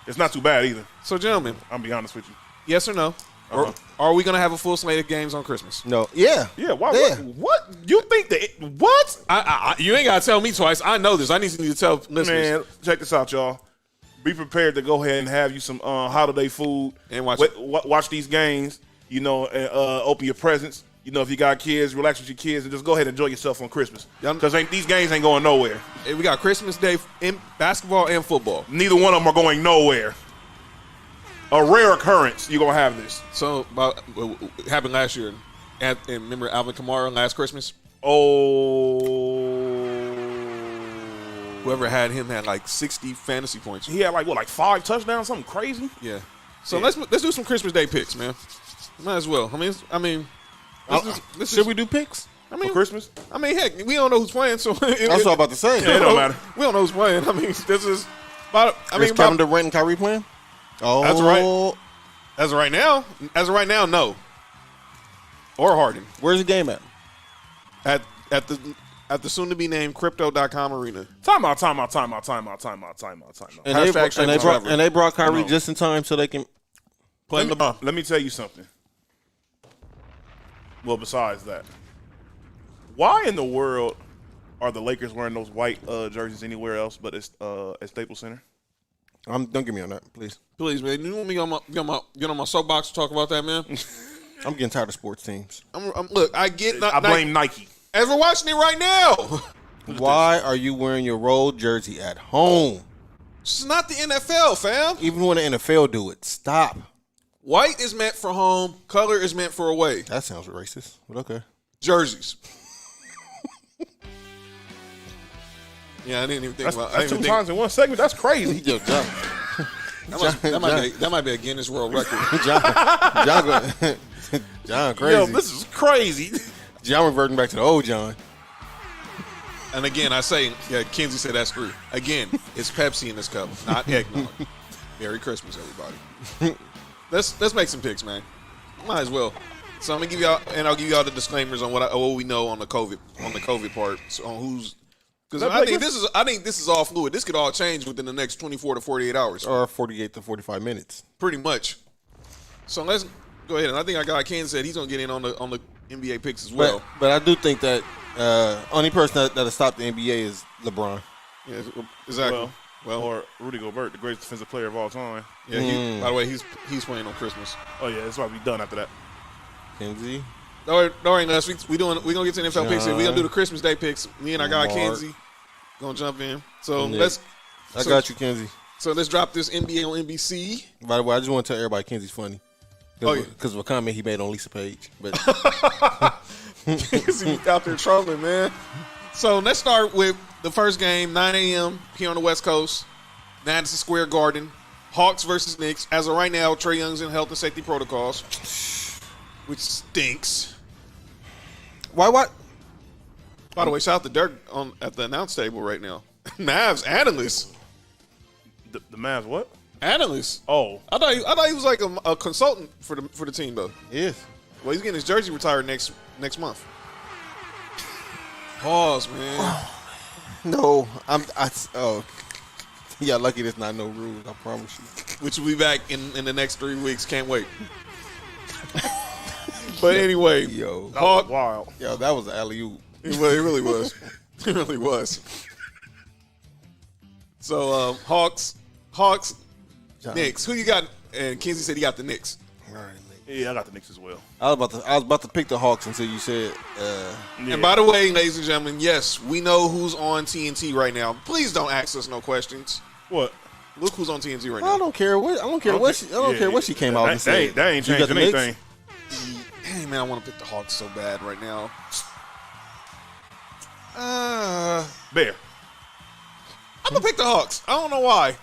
It's not too bad either. So, gentlemen, I'll be honest with you. yes or no? Or are we going to have a full slate of games on Christmas? No. Yeah. Yeah, why? Yeah. What? You think that? What? You ain't got to tell me twice. I know this. I need to tell listeners. Man, check this out, y'all. Be prepared to go ahead and have you some holiday food And watch these games. You know, and open your presents. You know, if you got kids, relax with your kids and just go ahead and enjoy yourself on Christmas. Because these games ain't going nowhere. Hey, we got Christmas Day in basketball and football. Neither one of them are going nowhere. A rare occurrence, you're going to have this. So, it happened last year. And remember Alvin Kamara last Christmas? Oh. Whoever had him had like 60 fantasy points. He had like 5 touchdowns, something crazy? Yeah. So let's do some Christmas Day picks, man. Might as well. Should we do picks? For Christmas? Heck, we don't know who's playing, so That's what I'm about to say. Yeah, it don't matter. We don't know who's playing. This is about. Is Kevin Durant and Kyrie playing? Oh, That's right. As of right now, no. Or Harden Where's the game at? at the soon to be named Crypto.com arena. Time out. And Hashtag they brought Kyrie No. just in time so they can play in the ball. Let me tell you something. Well, besides that, why in the world are the Lakers wearing those white jerseys anywhere else but at Staples Center? Don't get me on that, please. Please, man. You want me to get on my soapbox to talk about that, man? I'm getting tired of sports teams. Look, I get. I blame Nike. As we're watching it right now. Why are you wearing your road jersey at home? This is not the NFL, fam. Even when the NFL do it, stop. White is meant for home. Color is meant for away. That sounds racist, but okay. Jerseys. Yeah, I didn't even think about. That's 2 times in one segment. That's crazy. Yo, John, That might be a Guinness World Record. John, crazy. Yo, this is crazy. John reverting back to the old John. And again, I say, yeah, Kenzie said that's true. Again, it's Pepsi in this cup, not eggnog. Merry Christmas, everybody. Let's make some picks, man. Might as well. So I'm gonna give y'all, and I'll give y'all the disclaimers on what we know on the COVID part, so on who's. Because I think this is all fluid. This could all change within the next 24 to 48 hours. Or 48 to 45 minutes. Pretty much. So let's go ahead. And I think our guy Ken said he's gonna get in on the NBA picks as well. But I do think that only person that'll stop the NBA is LeBron. Yeah, exactly. Well, or Rudy Gobert, the greatest defensive player of all time. Yeah. By the way, he's playing on Christmas. Oh yeah, it's about to be done after that. Kenzie. Don't worry, us. We gonna get to the NFL picks. We gonna do the Christmas Day picks. Me and our guy Kenzie gonna jump in. So Nick. I got you, Kenzie. So let's drop this NBA on NBC. By the way, I just want to tell everybody Kenzie's funny. Oh, Because of a comment he made on Lisa Page. But Kenzie out there trolling, man. So let's start with the first game, 9 a.m. here on the West Coast, Madison Square Garden. Hawks versus Knicks. As of right now, Trae Young's in health and safety protocols, which stinks. why? What? By the way, shout out to Dirk at the announce table right now. Mavs analyst. The Mavs what? Analyst. Oh, I thought he was like a consultant for the team though. Yes. Well, he's getting his jersey retired next month. Pause, man. No, yeah, lucky there's not no rules. I promise you. Which will be back in the next 3 weeks. Can't wait. But anyway, Yo, Hawk. Wild. yo, that was alley oop. It really was. It really was. So Hawks, Knicks. Who you got? And Kinsey said he got the Knicks. All right, Yeah, I got the Knicks as well. I was about to pick the Hawks until you said. Yeah. And by the way, ladies and gentlemen, yes, we know who's on TNT right now. Please don't ask us no questions. What? Look who's on TNT right I now. don't care what she came out and said. That ain't You got the changing Knicks? anything. Dang, man, I want to pick the Hawks so bad right now. Bear. I'm gonna pick the Hawks. I don't know why.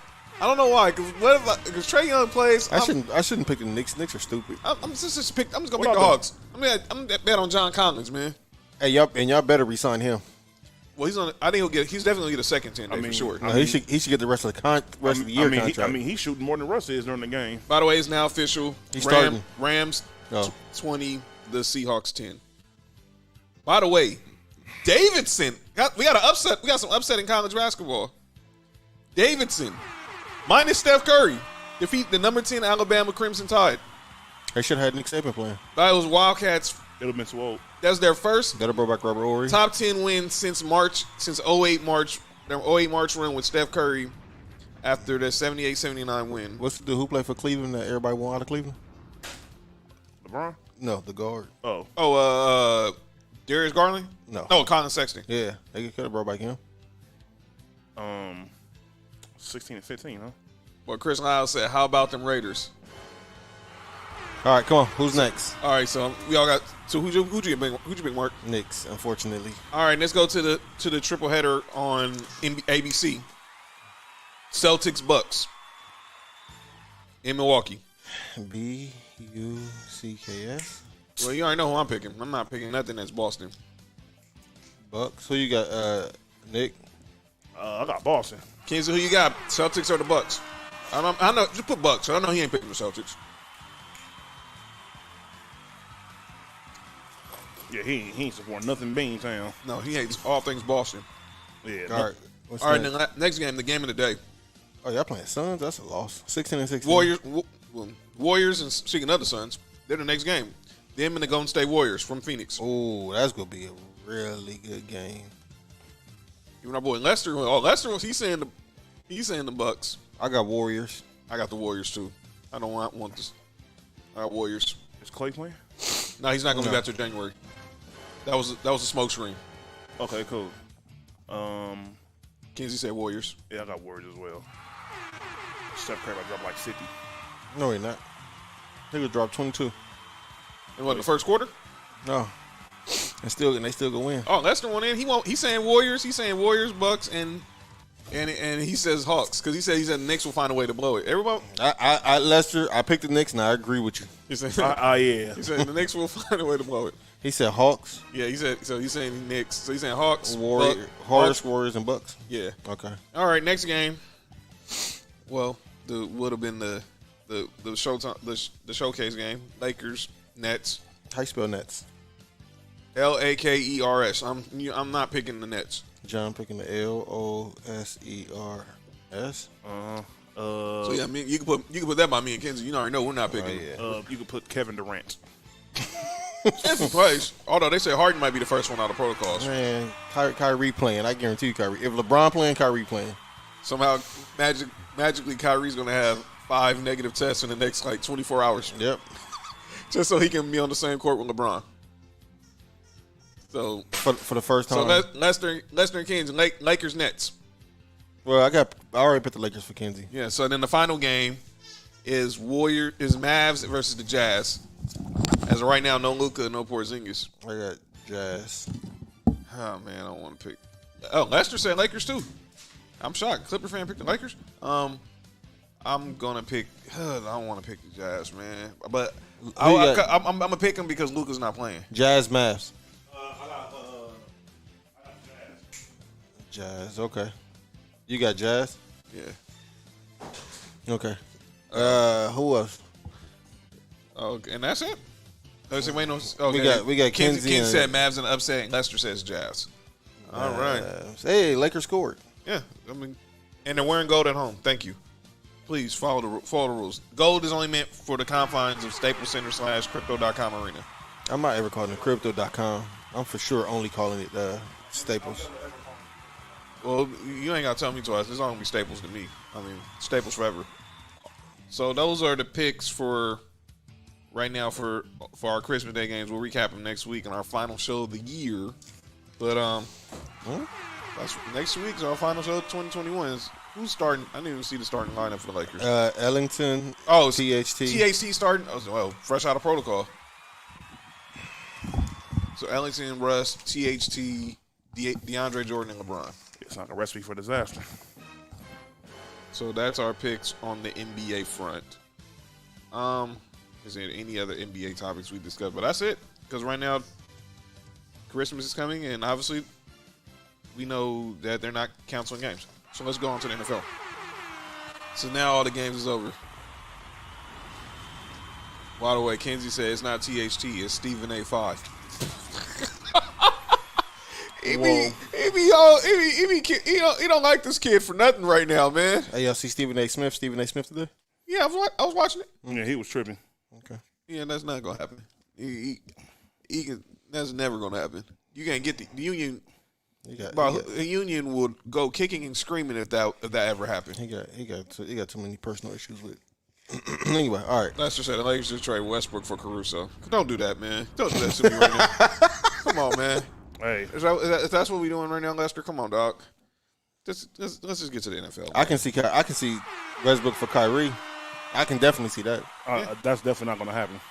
Because Trae Young plays. I shouldn't pick the Knicks. Knicks are stupid. I'm just gonna pick the What about Hawks. I'm gonna bet on John Collins, man. Hey, y'all better resign him. Well, I think he's definitely gonna get a second 10 day for sure. No, he should get the rest of the year contract. He's shooting more than Russ is during the game. By the way, it's now official. He's starting. Rams Oh. 20, the Seahawks 10. By the way, Davidson. We got an upset. We got some upset in college basketball. Davidson, minus Steph Curry, defeat the number 10 Alabama Crimson Tide. They should have had Nick Saban playing. That was Wildcats. It would have been too old. That was their first Better brought back Robert Ory. top 10 win since 08 March. Their 08 March run with Steph Curry after their 78-79 win. What's the dude who played for Cleveland that everybody won out of Cleveland? LeBron? No, the guard. Oh. Darius Garland? No. No, Colin Sexton. Yeah, they could have brought back him. 16 and 15, huh? Well, Chris Lyles said, how about them Raiders? All right, come on. Who's next? All right, so we all got. So who'd you pick, Mark? Knicks, unfortunately. All right, let's go to the triple header on ABC. Celtics Bucks in Milwaukee. Bucks. Well, you already know who I'm picking. I'm not picking nothing that's Boston. Bucks. Who you got? Nick. I got Boston. Kinsey, who you got? Celtics or the Bucks? I know. Just put Bucks. I know he ain't picking the Celtics. Yeah, he ain't supporting nothing Beantown. No, he hates all things Boston. Yeah. All right. What's All right, next? then next game, the game of the day. Oh, y'all playing Suns? That's a loss. 16 and 16. Warriors, and speaking of the Suns, they're the next game. Them and the Golden State Warriors from Phoenix. Oh, that's gonna be a really good game. Even our boy Lester. Oh, Lester was he's saying the Bucks. I got Warriors. I got the Warriors too. I don't want this. I got Warriors. Is Clay playing? No, he's not going to be No. back till January. That was a smoke screen. Okay, cool. Kinsey said Warriors. Yeah, I got Warriors as well. Steph Curry might drop like 50. No, he not. He would drop 22. And what, the first quarter? No. And they still go win. Oh, Lester went in. He's saying Warriors. He's saying Warriors, Bucks, and he says Hawks because he said the Knicks will find a way to blow it. Everybody. Lester, I picked the Knicks, and I agree with you. He said, Yeah. he said the Knicks will find a way to blow it. He said Hawks, Yeah, he said so. He's saying Knicks. So he's saying Hawks, Hawks, Warriors, and Bucks. Yeah. Okay. All right, next game. Well, would have been the showcase game. Lakers, Nets. How you spell Nets? Lakers. I'm not picking the Nets. John picking the Losers. So yeah, I mean you can put that by me and Kenzie. You already know we're not picking. yeah. You could put Kevin Durant. If he plays, although they say Harden might be the first one out of protocols. Man, Kyrie playing. I guarantee you, Kyrie. If LeBron playing, Kyrie playing. Somehow, magically, Kyrie's gonna have 5 negative tests in the next 24 hours, Yep. just so he can be on the same court with LeBron. So, For the first time. Lester and Kings, Lakers, Nets. Well, I already picked the Lakers for Kenzie. Yeah. So then the final game is Mavs versus the Jazz. As of right now, no Luka, no Porzingis. I got Jazz. Oh man, I don't want to pick. Oh, Lester said Lakers too. I'm shocked. Clipper fan picked the Lakers. I'm gonna pick. I don't want to pick the Jazz, man. But I'm gonna pick them because Luka's not playing. Jazz, Mavs. I got Jazz. Okay. You got Jazz. Yeah. Okay. Who else? Oh, and that's it. Oh, so wait, no. We got Kenzie Ken and- said Mavs and upset. And Lester says Jazz. All right. Hey, Lakers scored. Yeah, I mean, and they're wearing gold at home. Thank you. Please follow the rules. Gold is only meant for the confines of Staples Center / Crypto.com arena. I'm not ever calling it Crypto.com. I'm for sure only calling it Staples. Well, you ain't got to tell me twice. It's only Staples to me. I mean, Staples forever. So those are the picks for right now for our Christmas Day games. We'll recap them next week on our final show of the year. But that's next week's our final show of 2021. Who's starting? I didn't even see the starting lineup for the Lakers. Ellington. Oh, THT. THT starting. Oh, well, fresh out of protocol. So Ellington, Russ, THT, DeAndre Jordan, and LeBron. It's like a recipe for disaster. So that's our picks on the NBA front. Is there any other NBA topics we discussed? But that's it. Because right now, Christmas is coming, and obviously, we know that they're not canceling games. So let's go on to the NFL. So now all the games is over. By the way, Kenzie said it's not THT, it's Stephen A5. He don't like this kid for nothing right now, man. Hey, y'all see Stephen A. Smith today? Yeah, I was watching it. Yeah, he was tripping. Okay. Yeah, that's not gonna happen. That's never gonna happen. You can't get the union. The union would go kicking and screaming if that ever happened. He got too many personal issues with. Anyway, all right. Let's just say the Lakers just trade Westbrook for Caruso. Don't do that, man. Don't do that to me right now. Come on, man. Hey, If that's what we're doing right now, Lester, come on, dog. Let's just get to the NFL. I can see Westbrook for Kyrie. I can definitely see that. that's definitely not going to happen.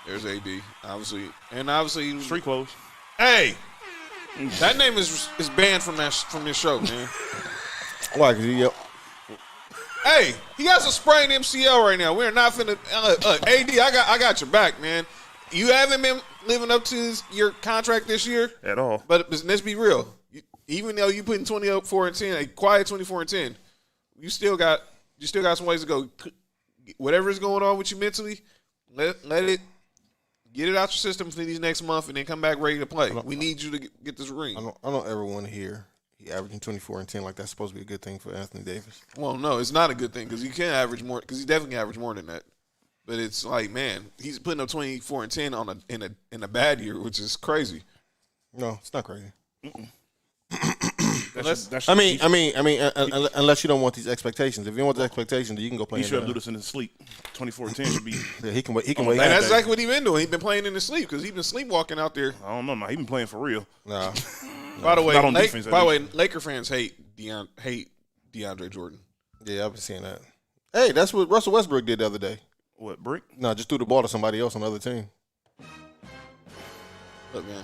There's AD, obviously. Street clothes. Hey, that name is banned from this show, man. Why? Because Hey, he has a sprained MCL right now. We're not finna. AD, I got your back, man. You haven't been living up to your contract this year At all. But let's be real. Even though you putting 24 and 10, a quiet 24 and 10, you still got some ways to go. Whatever is going on with you mentally, let it get it out your system for these next month, and then come back ready to play. We need you to get this ring. I don't ever want to hear he averaging 24 and 10 like that's supposed to be a good thing for Anthony Davis. Well, no, it's not a good thing because he can average more. Because he definitely can average more than that. But it's like, man, he's putting up 24 and 10 in a bad year, which is crazy. No, it's not crazy. Unless Unless you don't want these expectations. If you don't want the expectations, then you can go play. he should do this in his sleep. 24-10 should be. Yeah, he can wait. And that's exactly what he's been doing. He's been playing in his sleep because he's been sleepwalking out there. I don't know, man. He been playing for real. Nah. By the way, Not on defense, Laker fans hate DeAndre Jordan. Yeah, I've been seeing that. Hey, that's what Russell Westbrook did the other day. What, brick? No, just threw the ball to somebody else on the other team. Look, man.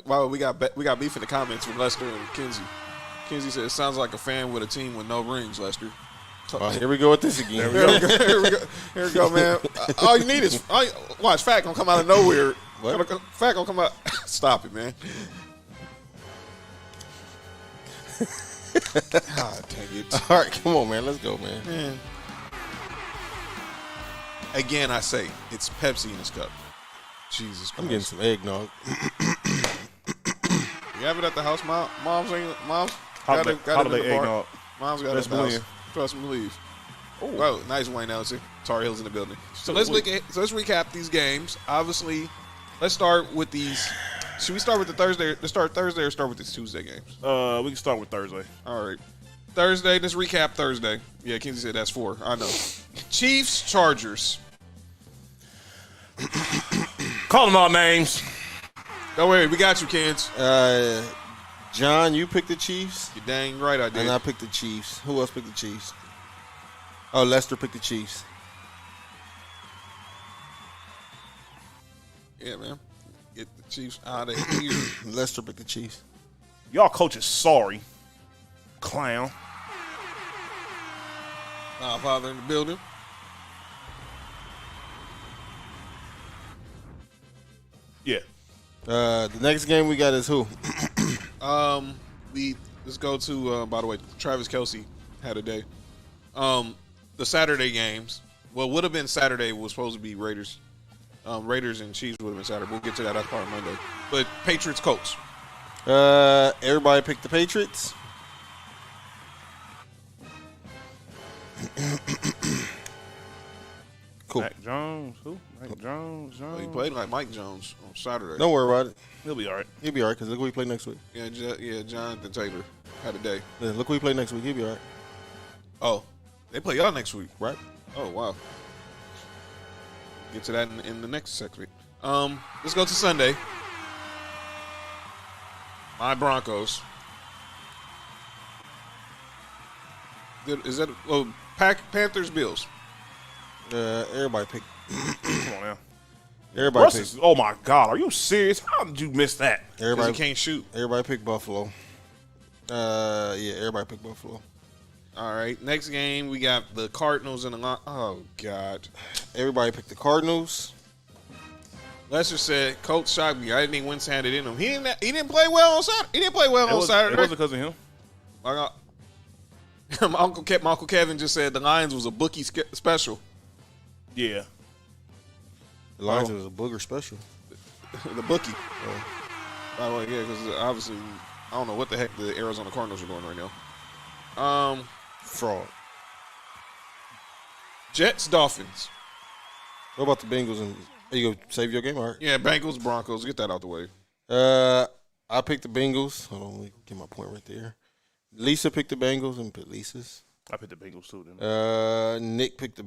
Wow, we got beef in the comments from Lester and Kenzie. Kenzie said, it sounds like a fan with a team with no rings, Lester. Here we go with this again. Here we go, man. All you need is watch. Fat gonna come out of nowhere. What? Fat gonna come out. Stop it, man. God dang it. All right, come on, man. Let's go, man. Again, I say it's Pepsi in this cup. Jesus Christ. I'm getting some eggnog. You have it at the house, mom's Holiday eggnog. Mom's got it at the house. Trust and believe. Oh, wow, nice Wayne Ellington. Tar Heels in the building. So let's recap these games. Obviously, let's start with these. Should we start with the Thursday? Let's start Thursday or start with these Tuesday games? We can start with Thursday. All right. Thursday, let's recap Thursday. Yeah, Kenzie said that's 4. I know. Chiefs, Chargers. Call them all names. Don't worry, we got you, Kens. John, you picked the Chiefs? You're dang right I did. And I picked the Chiefs. Who else picked the Chiefs? Oh, Lester picked the Chiefs. Yeah, man. Get the Chiefs out of here. Lester picked the Chiefs. Y'all coach is sorry. Clown. Our father in the building. Yeah. The next game we got is who? Let's go to by the way, Travis Kelce had a day. The Saturday games. Well, would have been Saturday was supposed to be Raiders Raiders and Chiefs would have been Saturday. We'll get to that. That's part of Monday. But Patriots, Colts. Everybody picked the Patriots. Cool. Mac Jones, who? Mac Jones. Well, he played like Mike Jones on Saturday. Don't worry about it. He'll be all right. He'll be all right because look who we play next week. Yeah, Jonathan Taylor had a day. Yeah, look who we play next week. He'll be all right. Oh, they play y'all next week. Right? Oh, wow. Get to that in the next segment. Let's go to Sunday. My Broncos. Is that Panthers, Bills? Everybody picked. Come on now. Everybody Russ picked. is, oh my God, are you serious? How did you miss that? Because he Everybody can't shoot. Everybody picked Buffalo. Yeah, everybody picked Buffalo. All right. Next game, we got the Cardinals and the oh God. Everybody picked the Cardinals. Lester said, "Coach shocked me. I didn't think Winston had it in him. He didn't play well on Saturday. He didn't play well on Saturday. It wasn't because of him. My Uncle Kevin just said the Lions was a bookie special. Yeah. The Lions was a booger special. The bookie. By the way, yeah, because obviously I don't know what the heck the Arizona Cardinals are doing right now. Fraud. Jets, Dolphins. What about the Bengals? And are you gonna save your game? All right. Yeah, Bengals, Broncos. Get that out the way. I picked the Bengals. Hold on, let me get my point right there. Lisa picked the Bengals and put Lisa's. I picked the Bengals too. Then. Nick picked the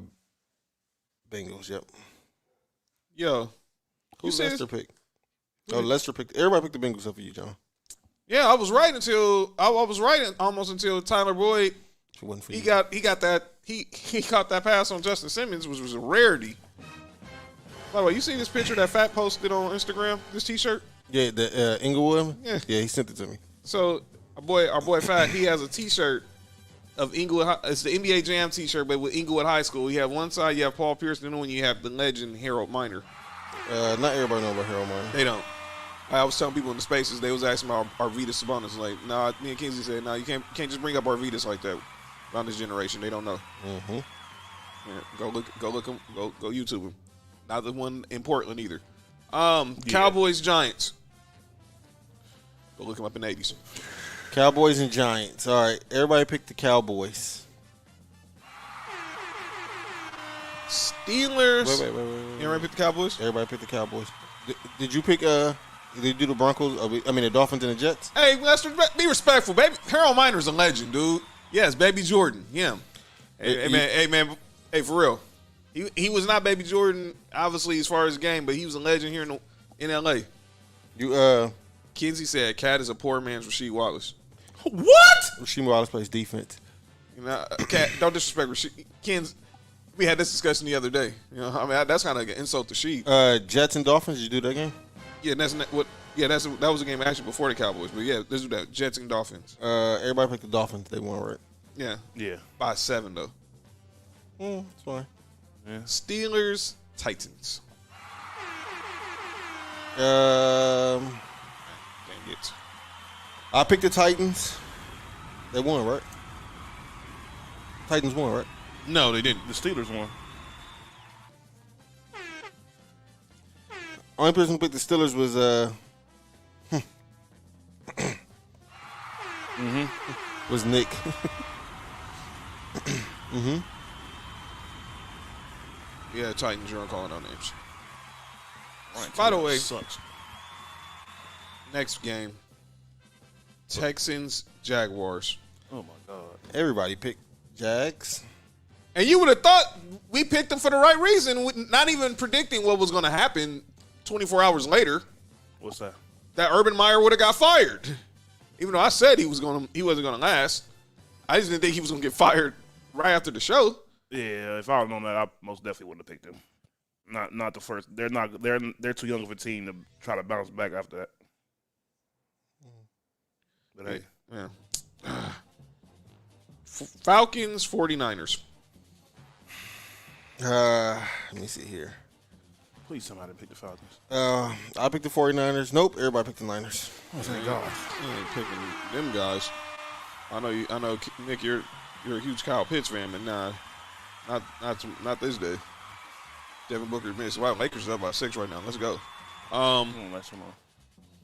Bengals. Yep. Yo, Who Lester picked? Oh, Lester picked. Everybody picked the Bengals except for you, John. yeah, I was right almost until Tyler Boyd. It wasn't for He you. got that he caught that pass on Justin Simmons, which was a rarity. By the way, you see this picture that Fat posted on Instagram? This T-shirt. Yeah, the Inglewood. Yeah. Yeah, he sent it to me. So our boy Fat, he has a T-shirt of Inglewood. It's the NBA Jam T-shirt, but with Inglewood High School. You have one side, you have Paul Pierce, and then when you have the legend Harold Miner. Not everybody know about Harold Miner. They don't. I was telling people in the spaces, they was asking about Arvidas Sabonis. Like, nah, me and Kingsley said, nah, you can't just bring up Arvidas like that around this generation. They don't know. Mm-hmm. Yeah, go look him. Go YouTube him. Not the one in Portland either. Cowboys, Giants. Go look him up in the 80s. Cowboys and Giants. All right, everybody picked the Cowboys. Steelers. Wait. You already picked the Cowboys? Everybody picked the Cowboys. Did you pick? Did you do the Broncos? The Dolphins and the Jets. Hey, Lester, be respectful, baby. Harold Miner's a legend, dude. Yes, Baby Jordan. Yeah. Hey, man. Hey, for real. He was not Baby Jordan, obviously, as far as game, but he was a legend here in L.A. Kinsey said, "Cat is a poor man's Rasheed Wallace." What? Rasheed Wallace plays defense. You know, Cat, don't disrespect Rasheed. Kinsey. We had this discussion the other day. You know, I mean, that's kind of an insult to Sheed. Jets and Dolphins. Did you do that game? Yeah, that was a game actually before the Cowboys. But yeah, let's do that. Jets and Dolphins. Everybody picked the Dolphins. They won, right? Yeah. Yeah. By 7 though. It's fine. Yeah. Steelers, Titans. Um, Dang it. I picked the Titans. They won, right? Titans won, right? No, they didn't. The Steelers won. Only person who picked the Steelers was was Nick. Yeah, Titans, you're calling out names. By the way, Sucks. next game. Texans, Jaguars. Oh my God. Everybody picked Jags. And you would have thought we picked them for the right reason, not even predicting what was going to happen 24 hours later. What's that? That Urban Meyer would have got fired. Even though I said he wasn't going to last. I just didn't think he was going to get fired right after the show. Yeah, if I had known that, I most definitely wouldn't have picked them. Not the first. They're too young of a team to try to bounce back after that. But hey, Yeah. Falcons, 49ers. Let me see here. please somebody pick the Falcons. I picked the 49ers. Nope, everybody picked the Niners. Oh, thank God. I ain't picking them guys. I know, Nick, you're a huge Kyle Pitts fan, but nah, not this day. Devin Booker missed. Wow, Lakers up by 6 right now. Let's go. That's one.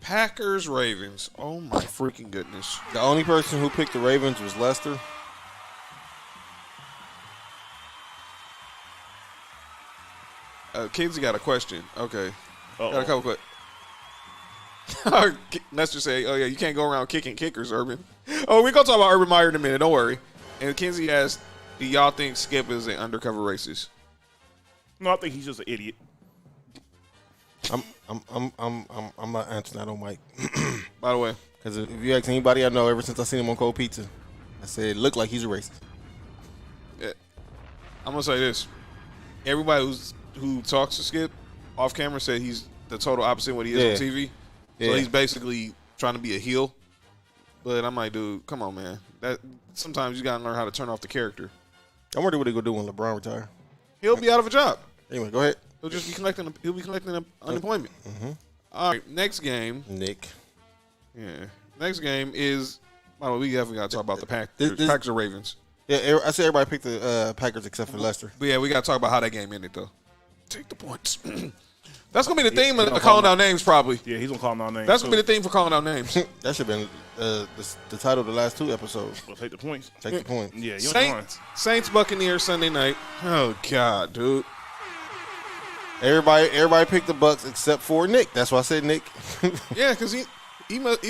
Packers Ravens. Oh my freaking goodness. The only person who picked the Ravens was Lester. Kinsey got a question. Okay. Uh-oh. Got a couple quick. Lester say, "Oh yeah, you can't go around kicking kickers, Urban." Oh, we're gonna talk about Urban Meyer in a minute. Don't worry. And Kinsey asked, "Do y'all think Skip is an undercover racist?" No, I think he's just an idiot. I'm not answering that on mic. By the way, Because if you ask anybody I know, ever since I seen him on Cold Pizza, I said it looked like he's a racist. I'm gonna say this: everybody who talks to Skip off camera said he's the total opposite of what he is on TV. So he's basically trying to be a heel. But I'm like, dude, come on, man. That sometimes you gotta learn how to turn off the character. I wonder what they're gonna do when LeBron retire. He'll be out of a job. Anyway, go ahead. He'll just be collecting. He'll be collecting unemployment. Mm-hmm. All right, next game. Nick. Yeah, next game is. Oh, we definitely gotta talk about the Packers. This- Packers or Ravens. Yeah, I said everybody picked the Packers except for Lester. But yeah, we gotta talk about how that game ended though. Take the points. That's gonna be the theme of gonna calling call out names, probably. Yeah, he's gonna call him out names. That's gonna be the theme for calling out names. That should have been the title of the last 2 episodes. We'll take the points. Take the point. Yeah, you ain't lying. Saints Buccaneers Sunday night. Oh God, dude. Everybody picked the Bucks except for Nick. That's why I said Nick. Yeah, because he must.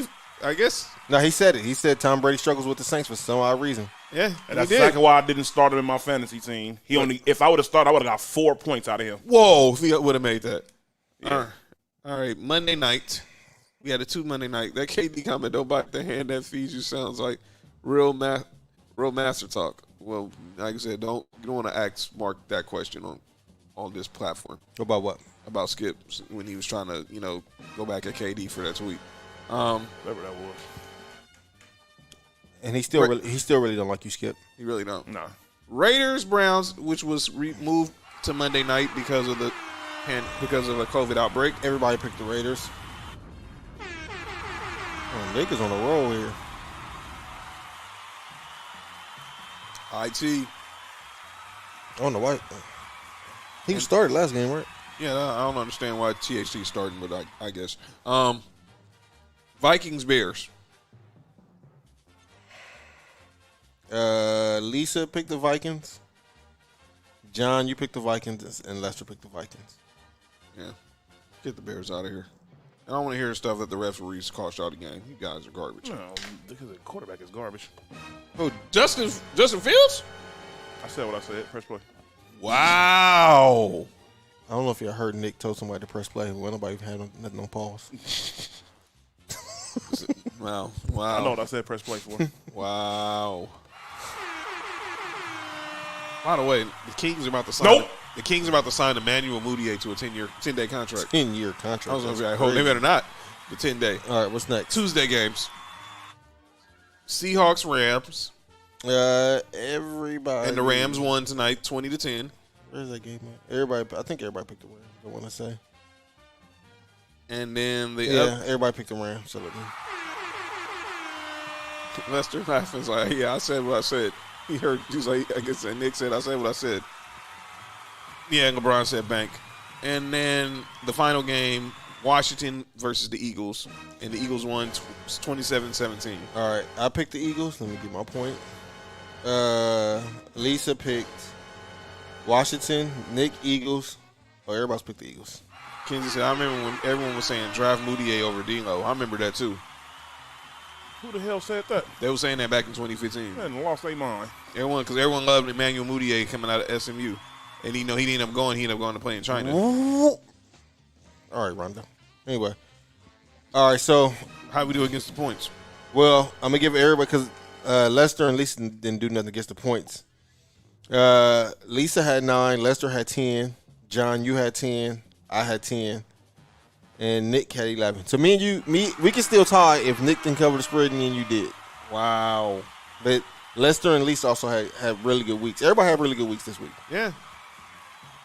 I guess. No, he said it. He said Tom Brady struggles with the Saints for some odd reason. Yeah, And that's he did. exactly why I didn't start him in my fantasy team. He only, if I would have started, I would have got 4 points out of him. Whoa, if he would have made that. Yeah. All right, Monday night. We had a 2 Monday night. That KD comment, don't bite the hand that feeds you, sounds like real master talk. Well, like I said, you don't want to ask Mark that question on this platform About what? about Skip when he was trying to, go back at KD for that tweet. Whatever that was. And he still really don't like you, Skip. He really don't. Nah. Raiders Browns, which was moved to Monday night because of a COVID outbreak. Everybody picked the Raiders. Oh, Nick is on a roll here. IT. I don't know why. He started last game, right? Yeah, I don't understand why THT is starting, but I guess. Vikings Bears. Lisa picked the Vikings. John, you picked the Vikings, and Lester picked the Vikings. Yeah, get the Bears out of here. I don't want to hear stuff that the referees cost y'all the game. You guys are garbage. No, because the quarterback is garbage. Oh, Justin Fields? I said what I said. Press play. Wow. I don't know if y'all heard Nick told somebody to press play. Well, nobody had nothing on pause. Wow. I know what I said. Press play for. Wow. By the way, the Kings are about to sign. Nope. The Kings are about to sign Emmanuel Mudiay to a 10-day contract. 10-year contract. I was going to be like, That's they crazy. better not. The 10-day. All right, what's next? Tuesday games. Seahawks Rams. Everybody. And the Rams won tonight, 20-10. Where's that game at? I think everybody picked the Rams. I want to say. And then Everybody picked the Rams. So Lester laughing like, yeah, I said what I said. He heard, he's like, I guess Nick said, I said what I said. Yeah, and LeBron said bank. And then the final game, Washington versus the Eagles. And the Eagles won 27-17. all right, I picked the Eagles. Let me get my point. Lisa picked Washington. Nick Eagles. Oh, everybody's picked the Eagles. Kenzie said, I remember when everyone was saying draft Mudiay over D'Lo. I remember that too. Who the hell said that? They were saying that back in 2015. Man, lost their mind. Because everyone loved Emmanuel Mudiay coming out of SMU. And he ended up going to play in China. All right, Rondo. Anyway. All right, so, How we do against the points? well, I'm going to give everybody, because Lester and Lisa didn't do nothing against the points. Lisa had 9. Lester had 10. John, you had 10. I had 10. And Nick had 11. So we can still tie if Nick didn't cover the spread and then you did. Wow. But Lester and Lisa also had really good weeks. Everybody had really good weeks this week. Yeah.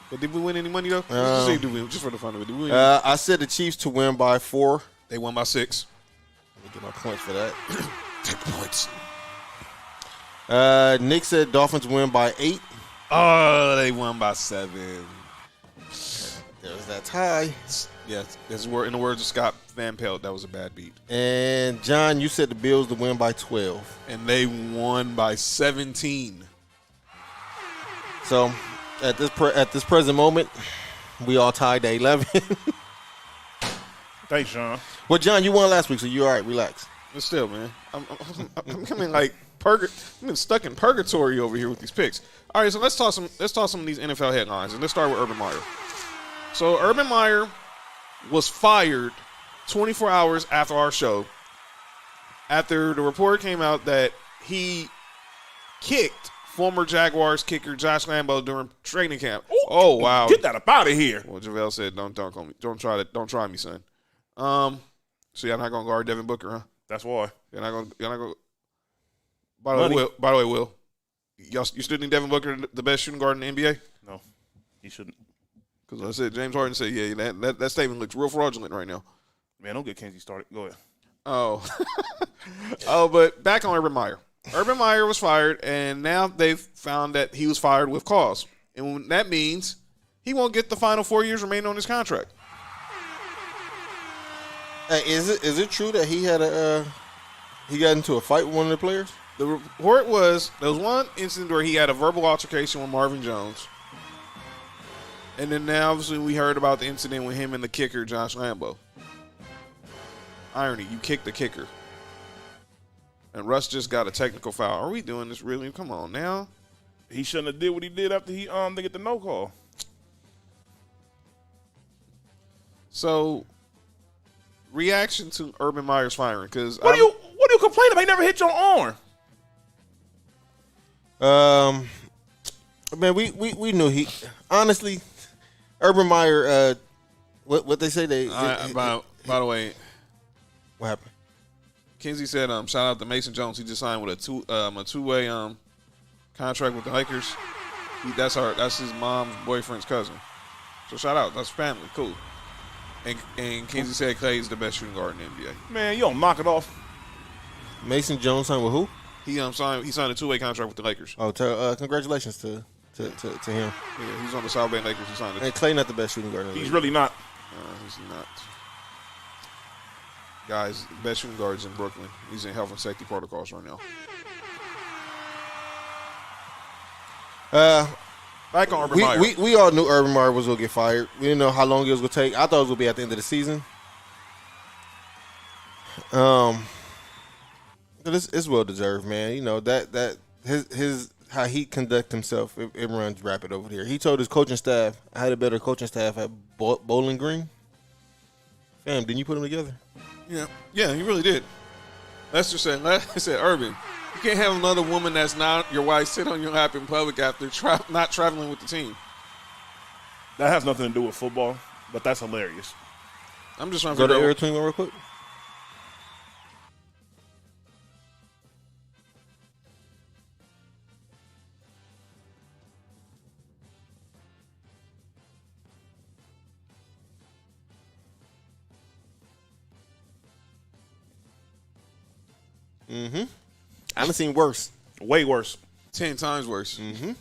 But did we win any money, though? Let's just say did we, just for the fun of it. Did we win? I said the Chiefs to win by 4. They won by 6. Let me get my points for that. Take the points. Nick said Dolphins win by 8. Oh, they won by 7. That's high. Yeah, in the words of Scott Van Pelt, that was a bad beat. And John, you said the Bills to win by 12. And they won by 17. So at this present moment, we all tied at 11. Thanks, Sean. Well, John, you won last week, so you're all right. Relax. But still, man, I'm coming like I'm stuck in purgatory over here with these picks. All right, so let's talk some of these NFL headlines, and let's start with Urban Meyer. So Urban Meyer was fired 24 hours after our show, after the report came out that he kicked former Jaguars kicker Josh Lambo during training camp. Ooh, oh wow! Get that up out of here. Well, JaVale said, "Don't call me. Don't try me, son." So y'all not gonna guard Devin Booker, huh? That's why. You're not gonna. By the way, Will, you still think Devin Booker the best shooting guard in the NBA? No, he shouldn't. Because I said James Harden said, yeah, that statement looks real fraudulent right now. Man, don't get Kenzie started. Go ahead. Oh, but back on Urban Meyer. Urban Meyer was fired, and now they've found that he was fired with cause, and that means he won't get the final 4 years remaining on his contract. Hey, is it true that he had he got into a fight with one of the players? The report was there was one incident where he had a verbal altercation with Marvin Jones. And then now, obviously, we heard about the incident with him and the kicker, Josh Lambo. Irony, you kicked the kicker. And Russ just got a technical foul. Are we doing this really? Come on now. He shouldn't have did what he did after they get the no call. So, reaction to Urban Meyer's firing, because What do you complain about? He never hit your arm. Man, we knew he honestly. Urban Meyer, what they say by the way, what happened? Kinsey said, shout out to Mason Jones. He just signed with a two-way contract with the Lakers. That's his mom's boyfriend's cousin. So shout out, that's family, cool. And Kinsey said Clay's the best shooting guard in the NBA. Man, you don't knock it off. Mason Jones signed with who? He signed a two-way contract with the Lakers. Oh, congratulations to him. Yeah, he's on the South Bay Lakers. He signed it. And Clay not the best shooting guard in the He's league. really not. He's not. Guys, best shooting guards in Brooklyn. He's in health and safety protocols right now. Back on Urban Meyer. We all knew Urban Meyer was going to get fired. We didn't know how long it was going to take. I thought it was going to be at the end of the season. But it's well deserved, man. You know that his how he conduct himself, it runs rapid over here. He told his coaching staff, "I had a better coaching staff at Bowling Green." Fam, didn't you put them together? Yeah, he really did. Lester said, Urban, you can't have another woman that's not your wife sit on your lap in public after not traveling with the team. That has nothing to do with football, but that's hilarious. I'm just trying to Go to figure Area out. 21 real quick. Mm-hmm. I done seen worse. Way worse. 10 times worse. Mm-hmm.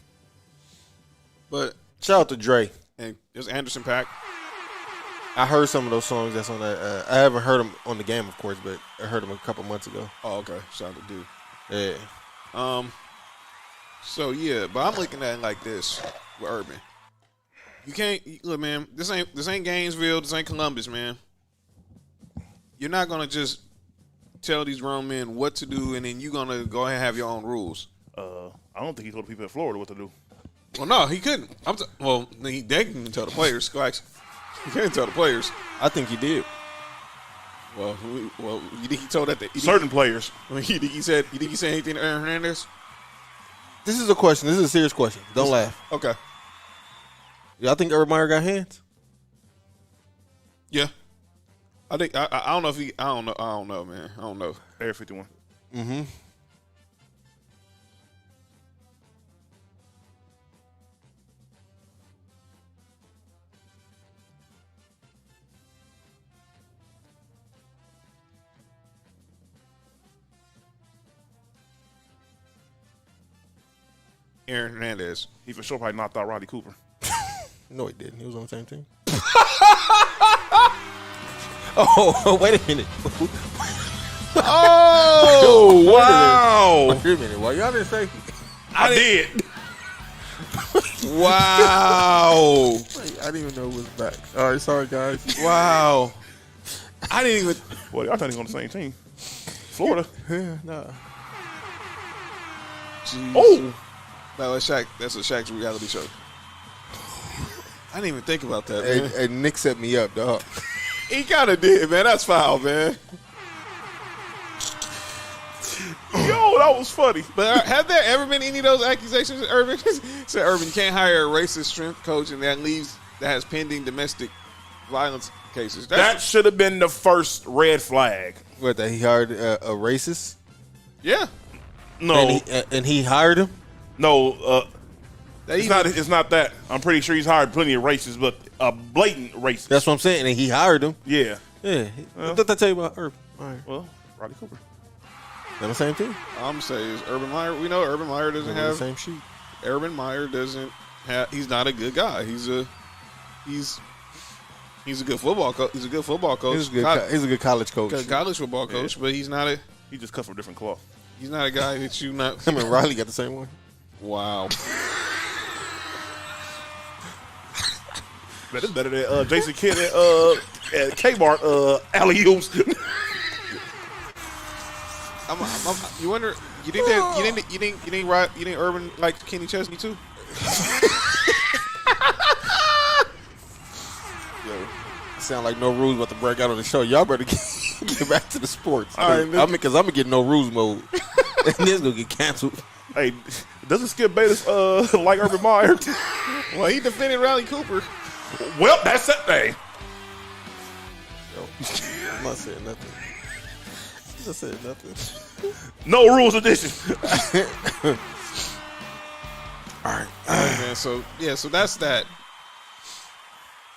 But Shout out to Dre. and there's Anderson .Paak. I heard some of those songs that's on that. I haven't heard them on the game, of course, but I heard them a couple months ago. Oh, okay. Shout out to dude. Yeah. So yeah, but I'm looking at it like this with Urban. You can't look, man. This ain't Gainesville. This ain't Columbus, man. You're not gonna just tell these grown men what to do, and then you're gonna go ahead and have your own rules. I don't think he told the people in Florida what to do. Well, no, he couldn't. They can tell the players. He can't tell the players. I think he did. Well, you think he told that? Certain players. You think he said anything to Aaron Hernandez? This is a question. This is a serious question. Don't laugh. Okay. Y'all think Urban Meyer got hands? Yeah. I think I don't know if he. I don't know, man. I don't know. Area 51. Mm-hmm. Aaron Hernandez. He for sure probably knocked out Roddy Cooper. No, he didn't. He was on the same team. Oh, wait a minute. Oh, wow. Wait a minute. Why y'all didn't say? I did. Wow. I didn't even know it was back. All right, sorry guys. Wow. I didn't even. Well, y'all think he's on the same team. Florida. Yeah, nah. Jeez. Oh. No, that's Shaq. That's a Shaq's reality show. I didn't even think about that, man. And Nick set me up, dog. He kind of did, man. That's foul, man. Yo, that was funny. But have there ever been any of those accusations, Urban? Said Urban, you can't hire a racist strength coach, and that has pending domestic violence cases. That should have been the first red flag. What, that he hired a racist? Yeah. No, And he hired him? no. That It's not. It's not that. I'm pretty sure he's hired plenty of racists, but a blatant racist. That's what I'm saying. And he hired him. Yeah. Yeah. What did I tell you about Urban? All right. Well, Riley Cooper. They're the same thing. I'm saying is Urban Meyer. We know Urban Meyer doesn't They're the have. same sheet. Urban Meyer doesn't have. He's not a good guy. He's a good football coach. He's a good football coach. He's a good college coach. Good college football coach, but he's not a. He just cut from a different cloth. He's not a guy that you not. Him and Riley got the same one. Wow. Man, it's better than Jason Kidd at Kmart alley-oops. You wonder? You think Urban liked Kenny Chesney too? Yo, sound like no rules about to break out on the show. Y'all better get back to the sports. All right, because I'm gonna get no rules mode, and this gonna get canceled. Hey, doesn't Skip Bayless like Urban Meyer? Well, he defended Riley Cooper. Well, that's that thing. I'm not saying nothing. I'm not saying nothing. No rules edition. All right, man. So that's that.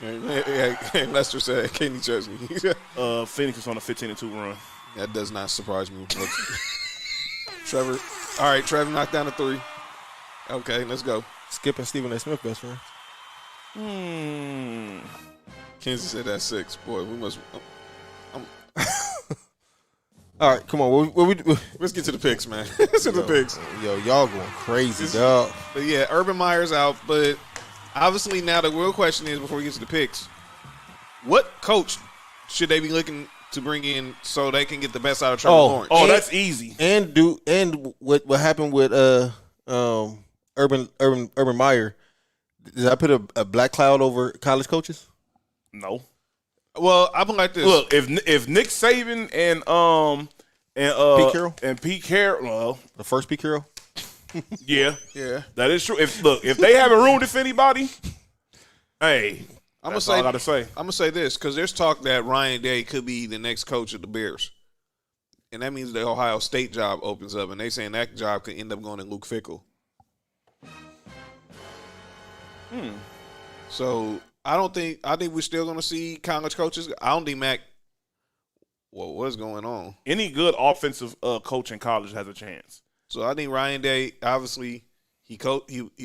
And Lester said Kenny Chesney. Phoenix is on a 15-2 run. That does not surprise me. Trevor. All right, Trevor knocked down a 3. Okay, let's go. Skip and Stephen A. Smith best friend. Kansas said that's 6. Boy, we must. All right, come on. Let's get to the picks, man. Let's get to the picks. Yo, y'all going crazy, dog. But yeah, Urban Meyer's out. But obviously now the real question is, before we get to the picks, what coach should they be looking to bring in so they can get the best out of Trevor Lawrence? Oh, that's easy. And what happened with Urban Meyer? Did I put a black cloud over college coaches? No. Well, I'm like this. Look, if Nick Saban and Pete Carroll, well, The first Pete Carroll? yeah, Yeah. that is true. If they haven't ruined it for anybody, hey, that's all I gotta say. I'm gonna say this because there's talk that Ryan Day could be the next coach of the Bears, and that means the Ohio State job opens up, and they saying that job could end up going to Luke Fickell. So I think we're still gonna see college coaches. I don't think Mac. Well, what's going on? Any good offensive coach in college has a chance. So I think Ryan Day, obviously, he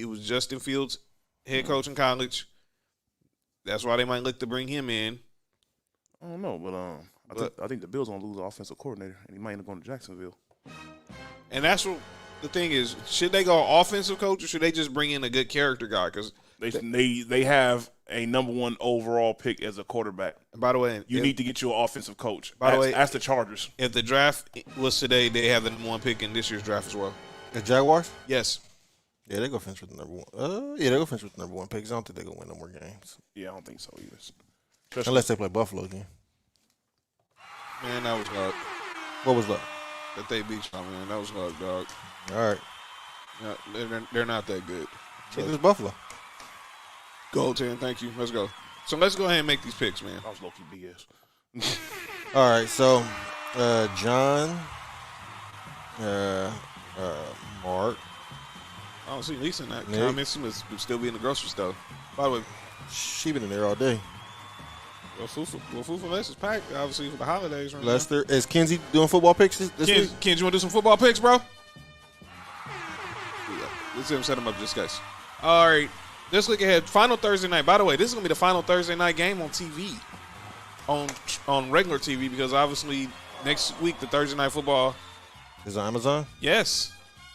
was Justin Fields' head coach in college. That's why they might look to bring him in. I don't know, but I think the Bills gonna lose an offensive coordinator, and he might end up going to Jacksonville. And that's what the thing is. Should they go offensive coach, or should they just bring in a good character guy? Because they have a number 1 overall pick as a quarterback. by the way, You need to get you an offensive coach. By the way, ask the Chargers. if the draft was today, they have the number 1 pick in this year's draft as well. The Jaguars? Yes. Yeah, they go finish with the number 1. Yeah, they go finish with the number 1 pick. I don't think they're gonna win no more games Yeah, I don't think so either. unless they play Buffalo again. Man, that was luck. What was that? That they beat y'all, man. That was luck, dog. All right, No, they're not that good. it was Buffalo. Go, 10. Thank you. Let's go. So let's go ahead and make these picks, man. That was low-key BS. All right, so John, Mark, I don't see Lisa in that Nick. comments. She must still be in the grocery store. By the way, she been in there all day. Food for Less is packed, obviously, for the holidays. Right Lester, is Kenzie doing football picks this week? Ken, you want to do some football picks, bro? Yeah. Let's see him set him up just guys. All right. Let's look ahead. Final Thursday night. By the way, this is going to be the final Thursday night game on TV, on regular TV, because obviously next week the Thursday night football Is it on Amazon? Yes,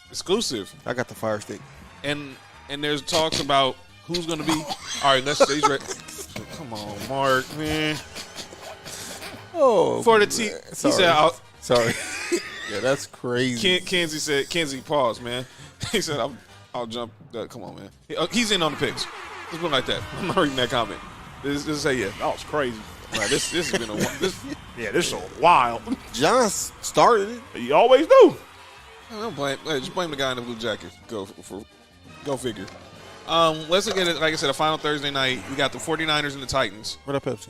exclusive. I got the Fire Stick. And there's talks about who's going to be. All right, let's see. He's ready. Come on, Mark, man. Oh, For the T, he said, Sorry. Yeah, that's crazy. Kenzie, pause, man. He said, I'll jump. Come on, man. He's in on the picks. Let's put it like that. I'm not reading that comment. This say yeah. That was crazy. Right, this has been This is wild. John started it. You always do. Don't blame. Just blame the guy in the blue jacket. Go figure. Let's look at it. Like I said, a final Thursday night. We got the 49ers and the Titans. What up, Pepsi?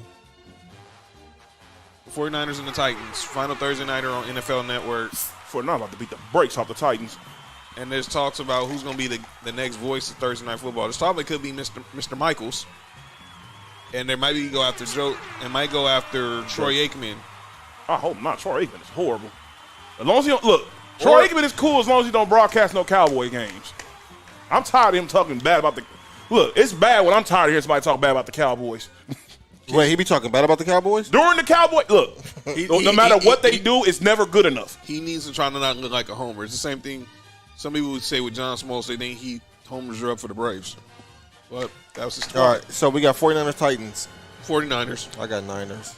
The 49ers and the Titans. Final Thursday nighter on NFL Network. For not about to beat the brakes off the Titans. And there's talks about who's going to be the next voice of Thursday Night Football. There's probably could be Mr. Michaels. And there might be go after Joe, and might go after Troy Aikman. I hope not. Troy Aikman is horrible. As long as he don't look, Troy Aikman is cool as long as he don't broadcast no Cowboy games. I'm tired of him talking bad about the. Look, it's bad when I'm tired of hearing somebody talk bad about the Cowboys. Wait, he be talking bad about the Cowboys? During the Cowboy, look, no matter what they do, it's never good enough. He needs to try to not look like a homer. It's the same thing. Some people would say with John Smoltz, they think he homers are up for the Braves. But that was his story. All right, so we got 49ers, Titans. 49ers. I got Niners.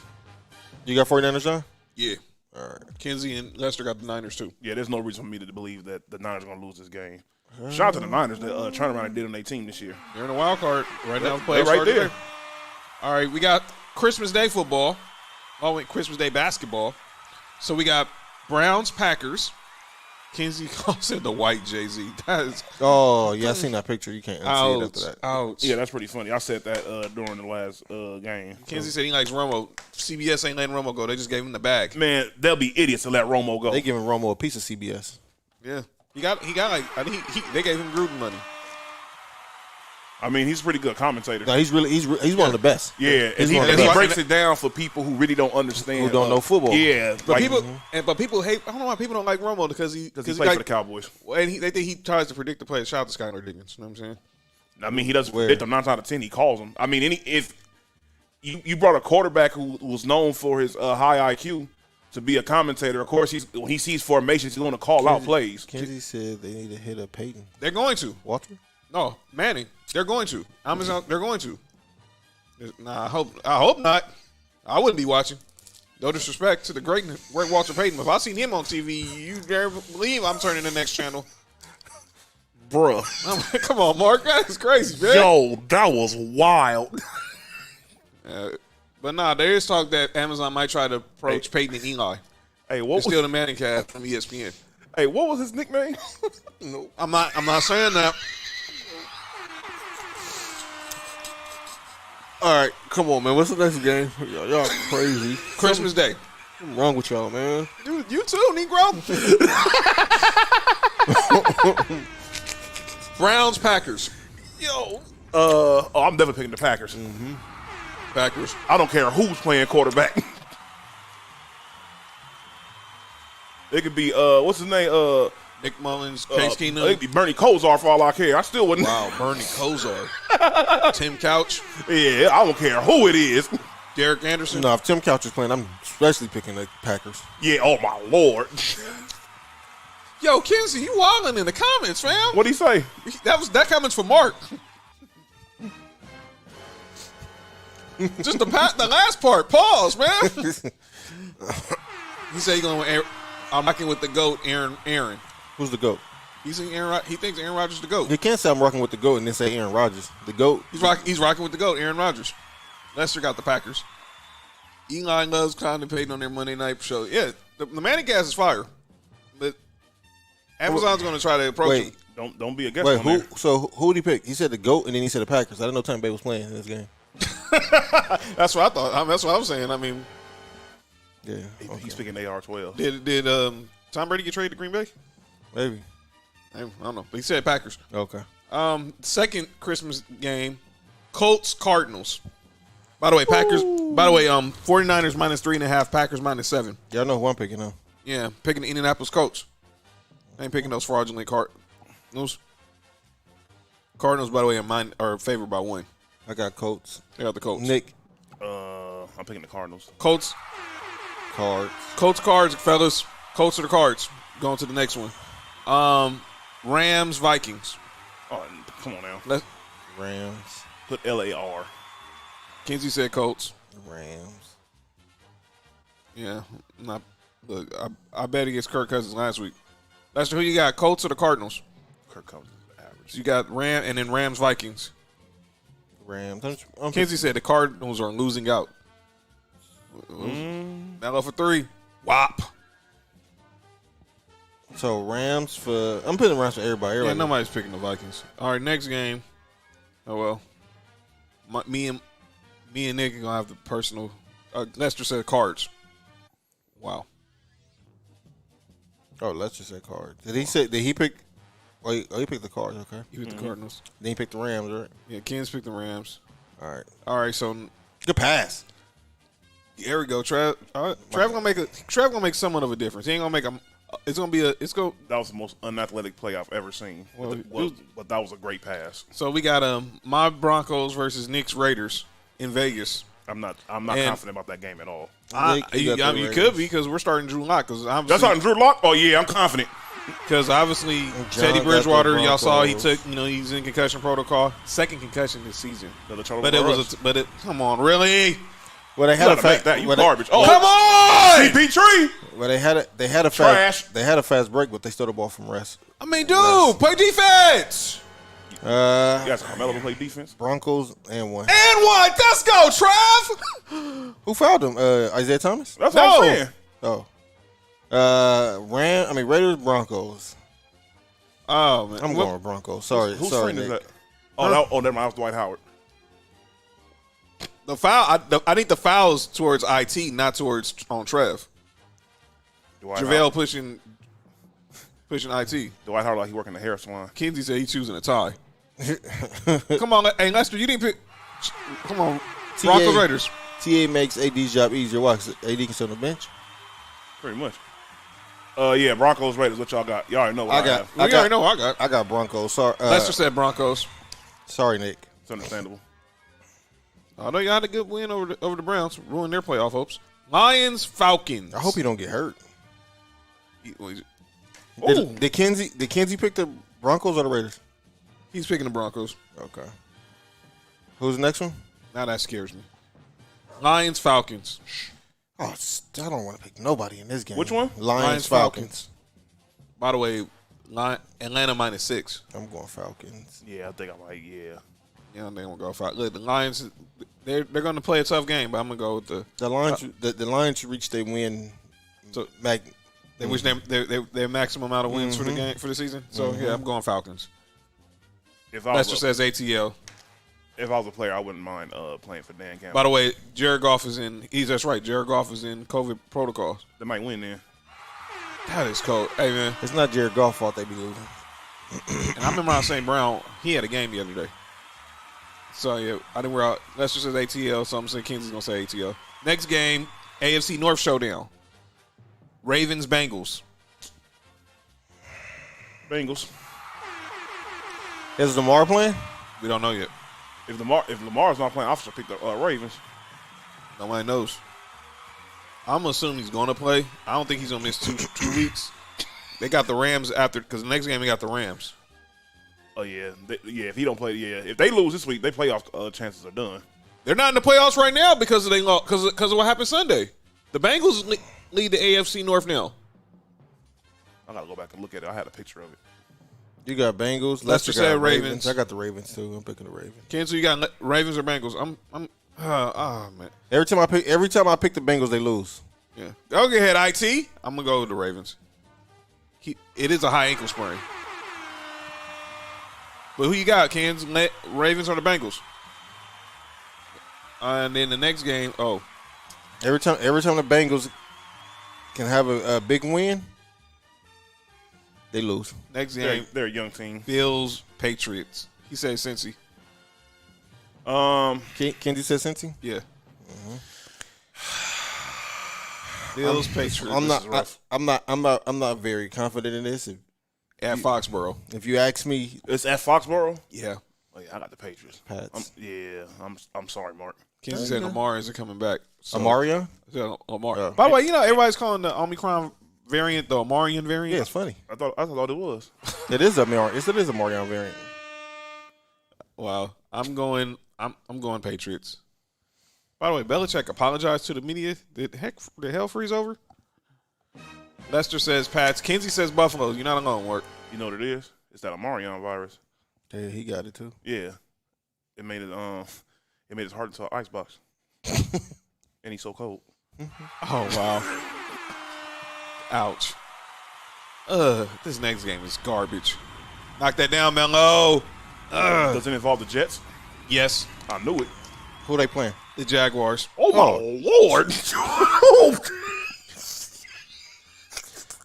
You got 49ers, John? Yeah. All right. Kenzie and Lester got the Niners, too. Yeah, there's no reason for me to believe that the Niners are going to lose this game. Shout out to the Niners, the turnaround they did on their team this year. They're in a wild card right now. They're right there. Today. All right, we got Christmas Day football. Oh, wait, Christmas Day basketball. So we got Browns, Packers. Kenzie calls it the white Jay-Z. That is Oh, yeah, I seen that picture. You can't unsee it after that. ouch. Yeah, that's pretty funny. I said that during the last game. Kenzie said he likes Romo. CBS ain't letting Romo go. They just gave him the bag. Man, they'll be idiots to let Romo go. They giving Romo a piece of CBS. Yeah. He got like, I think they gave him Gruden money. I mean, he's a pretty good commentator. No, he's one of the best. Yeah, He's and one of the he best. breaks it down for people who really don't understand. Who don't know football. Yeah, But like, people hate. I don't know why people don't like Romo because he plays like, for the Cowboys. And they think he tries to predict the play. Shout out to Skylar Diggins. You know what I'm saying? I mean, he doesn't Where? predict them 9 out of 10. He calls them. I mean, if you brought a quarterback who was known for his high IQ to be a commentator, of course, when he sees formations, he's going to call out plays. Kenzie said they need to hit up Peyton. They're going to. Walter? No, Manning. They're going to. They're going to. Nah, I hope not. I wouldn't be watching. No disrespect to the great Walter Payton. If I seen him on TV, you dare believe I'm turning the next channel. Bruh. Come on, Mark. That's crazy, man. Yo, that was wild. But nah, there is talk that Amazon might try to approach Peyton and Eli. Hey, They're what still was, the Manning cast from ESPN. hey, what was his nickname? No, I'm not saying that. All right, come on, man. What's the next game? Y'all crazy. Christmas Day. What's wrong with y'all, man? Dude, you too, Negro. Browns, Packers. Yo. I'm definitely picking the Packers. Mm-hmm. Packers. I don't care who's playing quarterback. It could be what's his name? Nick Mullins, Case It Keenum. could be Bernie Kosar for all I care. I still wouldn't. Wow, Bernie Kosar. Tim Couch. Yeah, I don't care who it is. Derek Anderson. No, if Tim Couch is playing, I'm especially picking the Packers. Yeah, oh my Lord. Yo, Kenzie, you wilding in the comments, fam. What'd he say? That comment's for Mark. Just the last part. Pause, man. He said he's going. I'm rocking with the GOAT, Aaron. Who's the GOAT? He thinks Aaron Rodgers is the GOAT. You can't say I'm rocking with the GOAT and then say Aaron Rodgers. The GOAT. He's rocking with the GOAT, Aaron Rodgers. Lester got the Packers. Eli loves contemplating on their Monday night show. Yeah, the Manning cast is fire. But Amazon's going to try to approach him. Don't be a guest Wait, on who? there. So who did he pick? He said the GOAT and then he said the Packers. I didn't know Tampa Bay was playing in this game. That's what I thought. That's what I was saying. I mean, Yeah, He's picking AR-12. did Tom Brady get traded to Green Bay? maybe. I don't know. But he said Packers. Okay. Second Christmas game, Colts Cardinals. By the way, Packers. By the way, 49ers -3.5, Packers -7. Y'all know who I'm picking now. Yeah, picking the Indianapolis Colts. I ain't picking those fraudulent Cardinals. Cardinals, by the way, are favored by 1. I got Colts. They got the Colts. Nick. I'm picking the Cardinals. Colts. Cards. Colts, Cards, fellas. Colts are the Cards. Going to the next one. Rams, Vikings. Oh, come on now. Rams. Put LAR. Kenzie said Colts. Rams. Yeah. Look, I bet against Kirk Cousins last week. Lester, who you got? Colts or the Cardinals? Kirk Cousins is average. So you got and then Rams, Vikings. Rams. Kenzie said the Cardinals are losing out. Mello for 3. Wop. So Rams for I'm putting Rams for everybody. Yeah, nobody's picking the Vikings. All right, next game. Oh well, me and Nick are gonna have the personal. Lester said Cards. Wow. Oh, let's just say Cards. Did he pick? Oh, he picked the Cards. Okay. He picked the Cardinals. Then he picked the Rams, right? Yeah, Ken's picked the Rams. All right. So good pass. There we go. Trav gonna make somewhat of a difference. He ain't gonna make a. That was the most unathletic play I've ever seen. Well, but that was a great pass. So we got my Broncos versus Knicks Raiders in Vegas. I'm not confident about that game at all. You could be because we're starting Drew Lock. That's starting Drew Lock. Oh yeah, I'm confident. Because obviously Teddy Bridgewater, y'all saw he took. He's in concussion protocol. Second concussion this season. Come on, really? Well, they had garbage. Oh, come on, CP3. Well, they had a fast break, but they stole the ball from rest. I mean, dude, play defense. You guys Carmelo to play defense. Broncos and 1. And 1. Let's go, Trav. Who fouled him? Isaiah Thomas. That's what I'm saying. Raiders, Broncos. Oh man, I'm going with Broncos. Sorry, whose sorry, friend is Nick. that? Oh, never mind. That was Dwight Howard. The foul. I think the foul's towards IT, not towards on Trev. JaVale pushing IT. Dwight Howard like he working the hair salon. Kenzie said he's choosing a tie. Come on, hey Lester, you didn't pick. Come on, Broncos Raiders. TA makes AD's job easier. Why? 'Cause AD can sit on the bench. Pretty much. Yeah, Broncos Raiders. What y'all got? Y'all already know what I have. I already know what I got. I got Broncos. Sorry, Lester said Broncos. Sorry, Nick. It's understandable. I know you had a good win over the Browns, ruined their playoff hopes. Lions, Falcons. I hope he don't get hurt. Did Kenzie pick the Broncos or the Raiders? He's picking the Broncos. Okay. Who's the next one? Now that scares me. Lions, Falcons. Oh, I don't want to pick nobody in this game. Which one? Lions, Falcons. By the way, Atlanta -6. I'm going Falcons. Yeah, I think I might. Yeah. Yeah, they won't go Falcons. Look, the Lions, they're going to play a tough game, but I'm going to go with the Lions. The Lions should reach their win. So they wish their maximum amount of wins for the game for the season. So yeah, I'm going Falcons. Lester says ATL. If I was a player, I wouldn't mind playing for Dan Campbell. By the way, Jared Goff is in. That's right. Jared Goff is in COVID protocols. They might win then. That is cold. Hey man, it's not Jared Goff's fault they be losing. And I remember St. Brown. He had a game the other day. So yeah, I think we're out. Lester says ATL. So I'm saying Kingsley's gonna say ATL. Next game, AFC North showdown. Ravens Bengals. Bengals. Is Lamar playing? We don't know yet. If Lamar's not playing, I'll just pick the Ravens. Nobody knows. I'm assuming he's going to play. I don't think he's going to miss two weeks. They got the Rams after because the next game they got the Rams. Oh yeah, if he don't play, if they lose this week, their playoff chances are done. They're not in the playoffs right now because of what happened Sunday. The Bengals lead the AFC North now. I gotta go back and look at it. I had a picture of it. You got Bengals. Lester said Ravens. I got the Ravens too. I'm picking the Ravens. Cancel. You got Ravens or Bengals? Man. Every time I pick the Bengals, they lose. Yeah. Go ahead, IT. I'm gonna go with the Ravens. It is a high ankle sprain. But who you got, Kansas? Ravens or the Bengals? And then the next game, every time the Bengals can have a big win, they lose. Next game, they're a young team. Bills, Patriots. He said Cincy. Kenzie said Cincy? Yeah. Bills, Patriots. I'm not very confident in this. At Foxborough. If you ask me, it's at Foxborough. Yeah. Oh yeah, I got the Patriots. Pats. I'm sorry, Mark. Kenzie said Lamar isn't coming back. So, Amaria? yeah, Lamar. Yeah. By the way, you know everybody's calling the Omicron variant the Amarian variant. Yeah, it's funny. I thought it was. It is Amarian. It is a Marion variant. Wow. I'm going Patriots. By the way, Belichick apologized to the media. Did hell freeze over? Lester says Pats. Kenzie says Buffalo. You're not alone, Work. You know what it is? It's that Amarion virus. Yeah, he got it too. Yeah, it made it hard to icebox, and he's so cold. Oh, wow. Ouch. This next game is garbage. Knock that down, Melo. Does it involve the Jets? Yes, I knew it. Who they playing? the Jaguars. Oh my lord!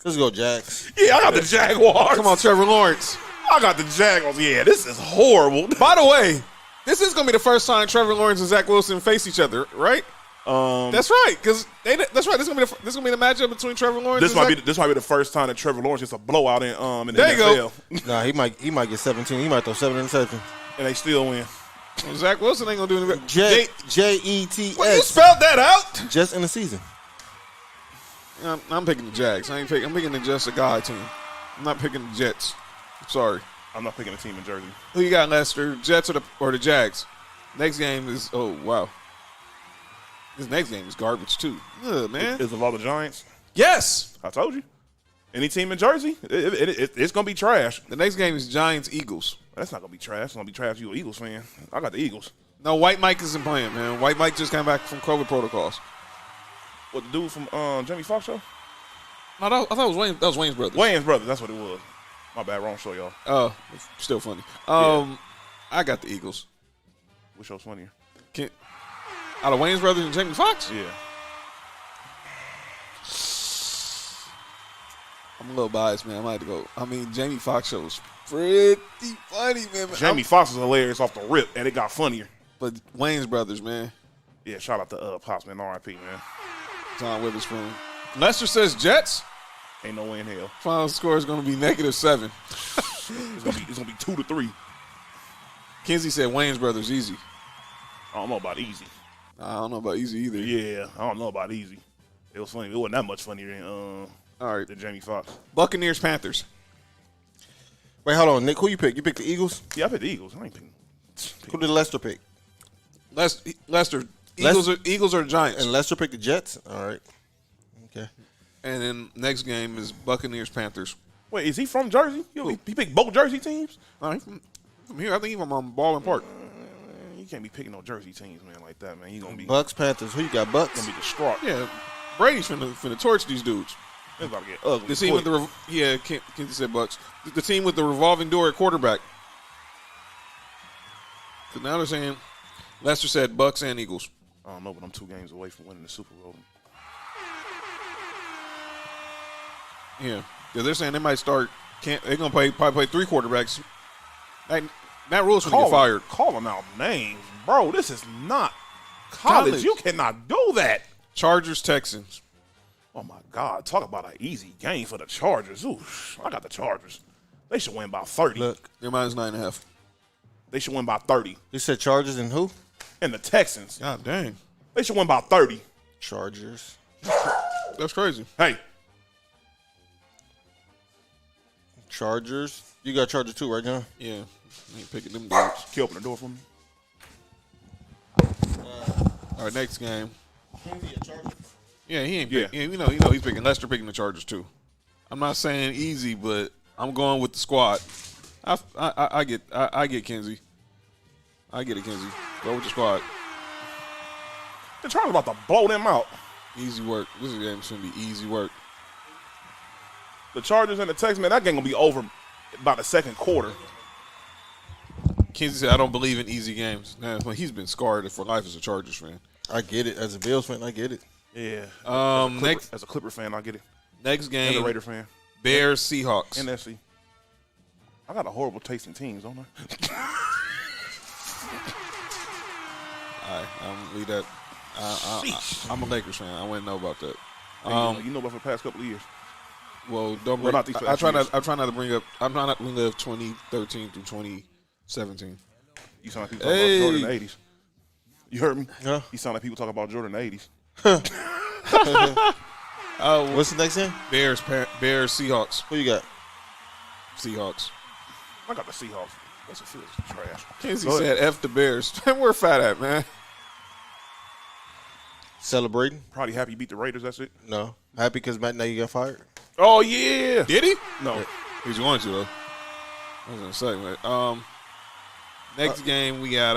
Let's go, Jags. Yeah, I got the Jaguars. Come on, Trevor Lawrence. I got the Jaguars. Yeah, this is horrible. By the way, this is going to be the first time Trevor Lawrence and Zach Wilson face each other, right? That's right, because that's right. This is gonna be the matchup between Trevor Lawrence. This might be the first time that Trevor Lawrence gets a blowout in the There you NFL. Nah, he might get 17. He might throw 7 interceptions. And they still win. Well, Zach Wilson ain't gonna do anything. Jets. Well, you spelled that out. Just in the season. I'm picking the Jags. I'm picking the Just a Guy team. I'm not picking the Jets. I'm sorry. I'm not picking a team in Jersey. Who you got, Lester? Jets or the Jags? Next game is wow. This next game is garbage too. Ugh, man. Is it all the Giants? Yes. I told you. Any team in Jersey, it's gonna be trash. The next game is Giants Eagles. That's not gonna be trash. It's gonna be trash. You an Eagles fan? I got the Eagles. No, White Mike isn't playing, man. White Mike just came back from COVID protocols. What, the dude from Jamie Foxx show? No, I thought it was Wayne. That was Wayne's brother. Wayne's brother. That's what it was. My bad. Wrong show, y'all. Oh, still funny. I got the Eagles. Which show's funnier? Out of Wayne's brother and Jamie Foxx? Yeah. I'm a little biased, man. I might have to go. I mean, Jamie Foxx show was pretty funny, man. Jamie Foxx is hilarious off the rip, and it got funnier. But Wayne's brothers, man. Yeah, shout out to Pops, man. R.I.P., man. Tom Witherspoon. Lester says Jets. Ain't no way in hell. Final score is going to be -7. It's gonna be 2-3. Kenzie said Wayne's brothers easy. I don't know about easy. I don't know about easy either. Yeah, I don't know about easy. It was funny. It wasn't that much funnier than All right. than Jamie Foxx. Buccaneers Panthers. Wait, hold on, Nick. Who you pick? You picked the Eagles? Yeah, I picked the Eagles. I ain't picking. Who did Lester pick? Lester. Eagles or Giants. And Lester picked the Jets? All right. Okay. And then next game is Buccaneers Panthers. Wait, is he from Jersey? He picked both Jersey teams? No, he's from here. I think he's from Baldwin Park. You can't be picking no Jersey teams, man, like that, man. You gonna be Bucks, Panthers. Who you got? Bucks? gonna be distraught. Yeah, Brady's finna torch these dudes. It's about to get ugly. The team with the Kenzie said Bucks. The team with the revolving door at quarterback. Because now they're saying Lester said Bucks and Eagles. I don't know, but I'm 2 games away from winning the Super Bowl. Yeah, because they're saying they might start. They're gonna probably play 3 quarterbacks. Matt Rule's gonna get fired. Call them out names, bro. This is not college. You cannot do that. Chargers Texans. Oh my God! Talk about an easy game for the Chargers. Ooh, I got the Chargers. They should win by 30. Look. They're -9.5. They should win by 30. You said Chargers and who? And the Texans, God dang, they should win by 30. Chargers. that's crazy. Hey, Chargers. You got Chargers too, right, John? Yeah, ain't picking them dudes. can you open the door for me? All right, next game. Chargers. Yeah, he ain't. Yeah. You know, he's picking Lester picking the Chargers too. I'm not saying easy, but I'm going with the squad. I get Kenzie. I get it, Kenzie. Go with the squad. The Chargers about to blow them out. Easy work. This game's gonna be easy work. The Chargers and the Texans, man, that game gonna be over by the second quarter. Kenzie said, "I don't believe in easy games." Man, he's been scarred for life as a Chargers fan. I get it. As a Bills fan, I get it. Yeah. Next as a Clipper fan, I get it. next As a game, Raider fan, Bears Seahawks. NFC. I got a horrible taste in teams, don't I? All right, I'm gonna leave that. I'm a Lakers fan. I wouldn't know about that. You know about for the past couple of years. Well, don't What bring. about these I try years? not. I try not to bring up. I'm not going to live 2013 through 2017. You sound like people talking about Jordan in the 80s. You heard me? Huh? You sound like people talking about Jordan in the 80s. What's the next game? Bears, Seahawks. Who you got? Seahawks. I got the Seahawks. That's a Steelers trash. Kenzie Go ahead. said F the Bears. Where Fat at, man? Celebrating? Probably happy you beat the Raiders. That's it. No. Happy because Matt Nagy got fired? Oh, yeah. Did he? No. He's going to, though. I was going to say, man. Next game, we got,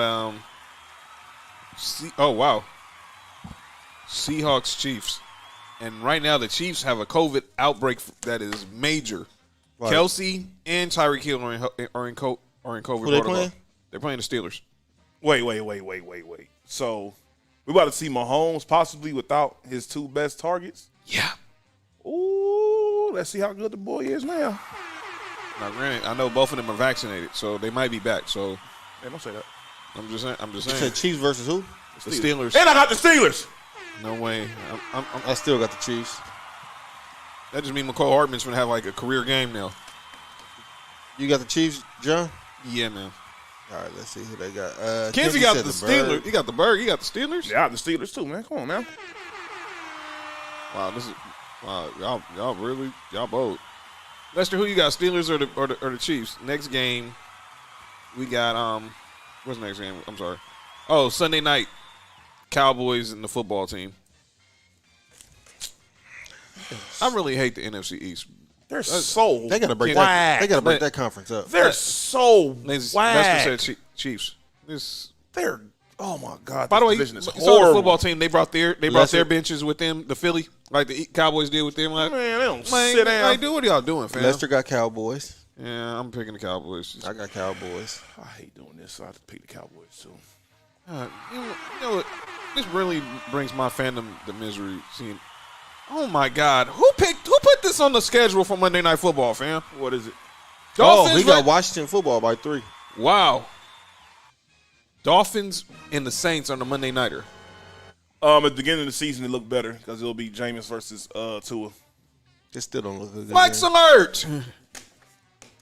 oh, wow. Seahawks, Chiefs. And right now, the Chiefs have a COVID outbreak that is major. Right. Kelsey and Tyreek Hill are in COVID Who they protocol. playing? They're playing the Steelers. Wait. So, we about to see Mahomes possibly without his 2 best targets? Yeah. Ooh, let's see how good the boy is now. Now, granted, I know both of them are vaccinated, so they might be back. So, Hey, don't say that. I'm just saying. You said Chiefs versus who? The Steelers. And I got the Steelers. No way. I still got the Chiefs. That just means McCall Hartman's going to have like a career game now. You got the Chiefs, John? Yeah, man. All right, let's see who they got. Kenzie got the Steelers. You got the Bird. You got the Steelers. Yeah, I got the Steelers too, man. Come on now. Wow, this is y'all bold. Lester, who you got? Steelers or the Chiefs? Next game, we got what's the next game? I'm sorry. Oh, Sunday night, Cowboys and the football team. I really hate the NFC East. They're so They got to break whack. that. They got to break that conference up. They're so Lester whack. said Chiefs. They're oh my god. By the way, division is so the horrible. football team they brought their Lester- benches with them, the Philly, like the Cowboys did with them. Like, Man, they don't man, sit down. like, do what y'all doing, fam? Lester got Cowboys. Yeah, I'm picking the Cowboys. I got Cowboys. I hate doing this. So I have to pick the Cowboys too. You know what? This really brings my fandom to misery. Seeing, oh my God, who put this on the schedule for Monday Night Football, fam? What is it? Dolphins. We got Washington football by 3. Wow. Dolphins and the Saints on the Monday Nighter. At the beginning of the season, it looked better because it'll be Jameis versus Tua. It still don't look good. Flex alert.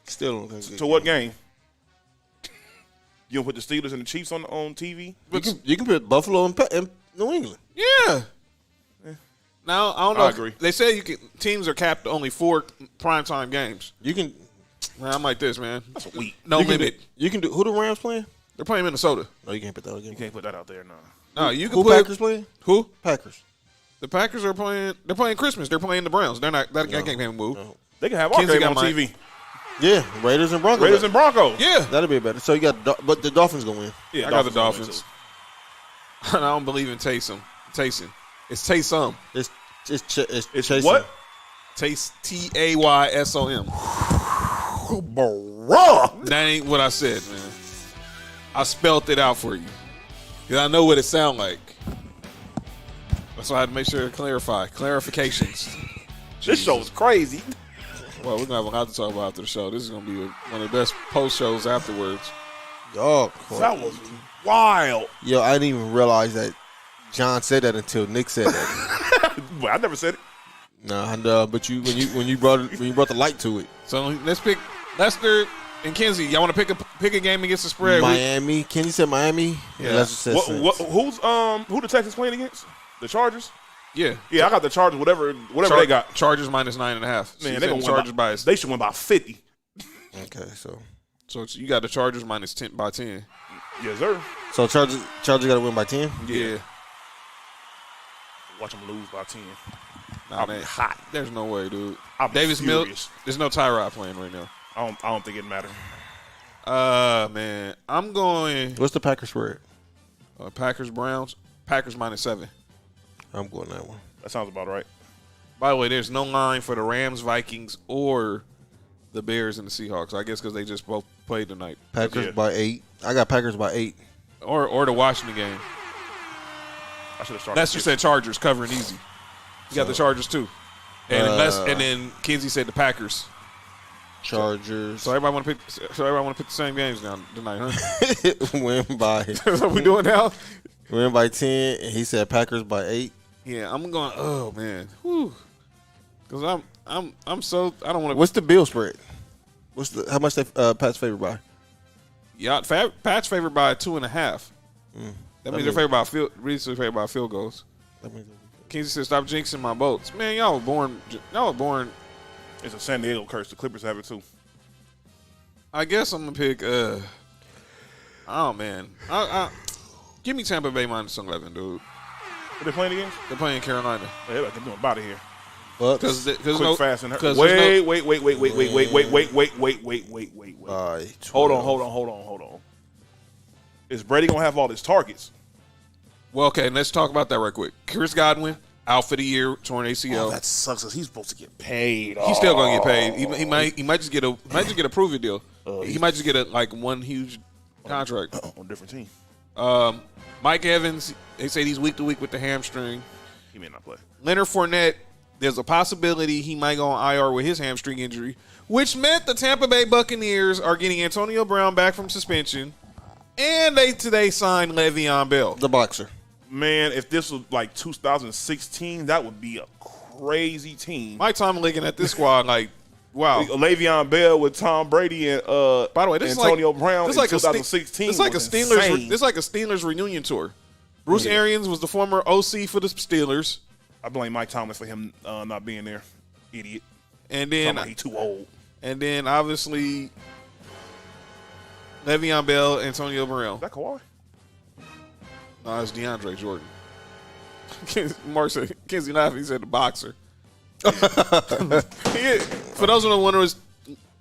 Still don't look good. To what game? You gonna put the Steelers and the Chiefs on TV? You can put Buffalo and New England. Yeah. Now I don't know. I agree. They say teams are capped to only 4 primetime games. You can. Man, I'm like this, man. That's a week. No you can limit. You can do. Who the Rams playing? They're playing Minnesota. No, you can't put that again. You can't put that out there, no. No, you can Who put Packers playing? who? Packers. The Packers are playing. They're playing Christmas. They're playing the Browns. They're not. That can't move. No. They can have our Kenzie game got on mine. TV. Yeah, Raiders and Broncos. Raiders and Broncos. Yeah, That'll be better. So you got, but the Dolphins gonna win. Yeah, I got the gonna win, Dolphins. too. I don't believe in Taysom. It's Taysom. It's It's chasing. what? Taysom. Bruh. That ain't what I said, man. I spelled it out for you because I know what it sound like. That's why I had to make sure to clarify. Clarifications. This show's crazy. Well, we're gonna have a lot to talk about after the show. This is gonna be one of the best post shows afterwards. Oh, That was wild. yo! I didn't even realize that John said that until Nick said that. Well, I never said it. No, but when you brought the light to it. So let's pick Lester and Kenzie. Y'all want to pick a game against the spread? Miami. Kenny said Miami. Yeah. And Lester said Saints. Who the Texans playing against? The Chargers? Yeah. Yeah, I got the Chargers. Whatever they got. Chargers minus 9.5. Man, So they gonna Chargers win by, by. They should win by 50. Okay, so You got the Chargers minus 10 by 10. Yes, sir. Chargers got to win by 10. Yeah. Watch them lose by 10. Nah, I'll man. be hot. There's no way, dude. I'll be Davis Mills. furious. There's no Tyrod playing right now. I don't think it matters. Man. I'm going What's the Packers spread? Packers Browns. Packers minus 7. I'm going that one. That sounds about right. By the way, there's no line for the Rams, Vikings, or the Bears and the Seahawks. I guess because they just both played tonight. Packers Yeah. by 8. I got Packers by 8. Or the Washington game. I should have started. Lester said Chargers covering easy. You got the Chargers too. And and then Kenzie said the Packers. Chargers. So everybody want to pick the same games now tonight, huh? win by That's what we doing now? win by 10. And he said Packers by 8. Yeah, I'm going. Oh man, because I'm so I don't want to. What's the bill spread? How much they Pat's favored by? Yeah, Pat's favored by 2.5. That means they're favored by recently favored by field goals. Kenzie said, "Stop jinxing my boats, man. Y'all were born. It's a San Diego curse. The Clippers have it too. I guess I'm gonna pick. Oh man, give me Tampa Bay -11, dude. Are they playing against? They're playing Carolina. Hey, they're doing out of here. Because Quick, fast, and hurt. Wait. Hold on. Is Brady gonna have all his targets? Well, okay, let's talk about that right quick. Chris Godwin out for the year, torn ACL. Oh, that sucks because he's supposed to get paid. He's still gonna get paid. He might just get a prove it deal. He might just get one huge contract on a different team. Mike Evans, they say he's week to week with the hamstring. He may not play. Leonard Fournette, there's a possibility he might go on IR with his hamstring injury, which meant the Tampa Bay Buccaneers are getting Antonio Brown back from suspension, and they today signed Le'Veon Bell, the boxer. Man, if this was like 2016, that would be a crazy team. Mike Tomlin looking at this squad like, wow. Le'Veon Bell with Tom Brady and by the way, this Antonio is like, Brown this in like 2016. It's like a Steelers. Insane. This like a Steelers reunion tour. Bruce Arians was the former OC for the Steelers. I blame Mike Tomlin for him not being there. Idiot. And then he's too old. And then obviously Le'Veon Bell, Antonio Brown. Is that Kawhi? No, it's DeAndre Jordan. Mark said, Kenzie laughing. He said the boxer. For those who don't wonder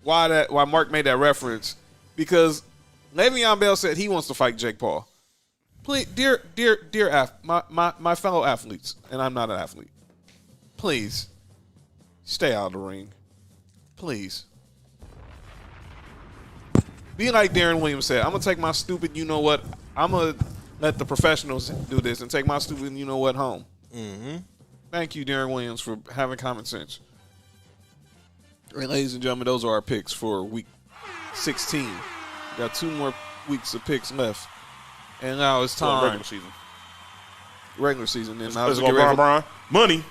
why Mark made that reference, because Le'Veon Bell said he wants to fight Jake Paul. Please, my fellow athletes, and I'm not an athlete, please stay out of the ring. Please. Be like Darren Williams said, I'm going to take my stupid you-know-what. I'm going to let the professionals do this and take my stupid you-know-what home. Mm-hmm. Thank you, Darren Williams, for having common sense. All right, ladies and gentlemen, those are our picks for week 16. We got 2 more weeks of picks left. And now it's time. Regular season. Then now let's go, Brian. Money.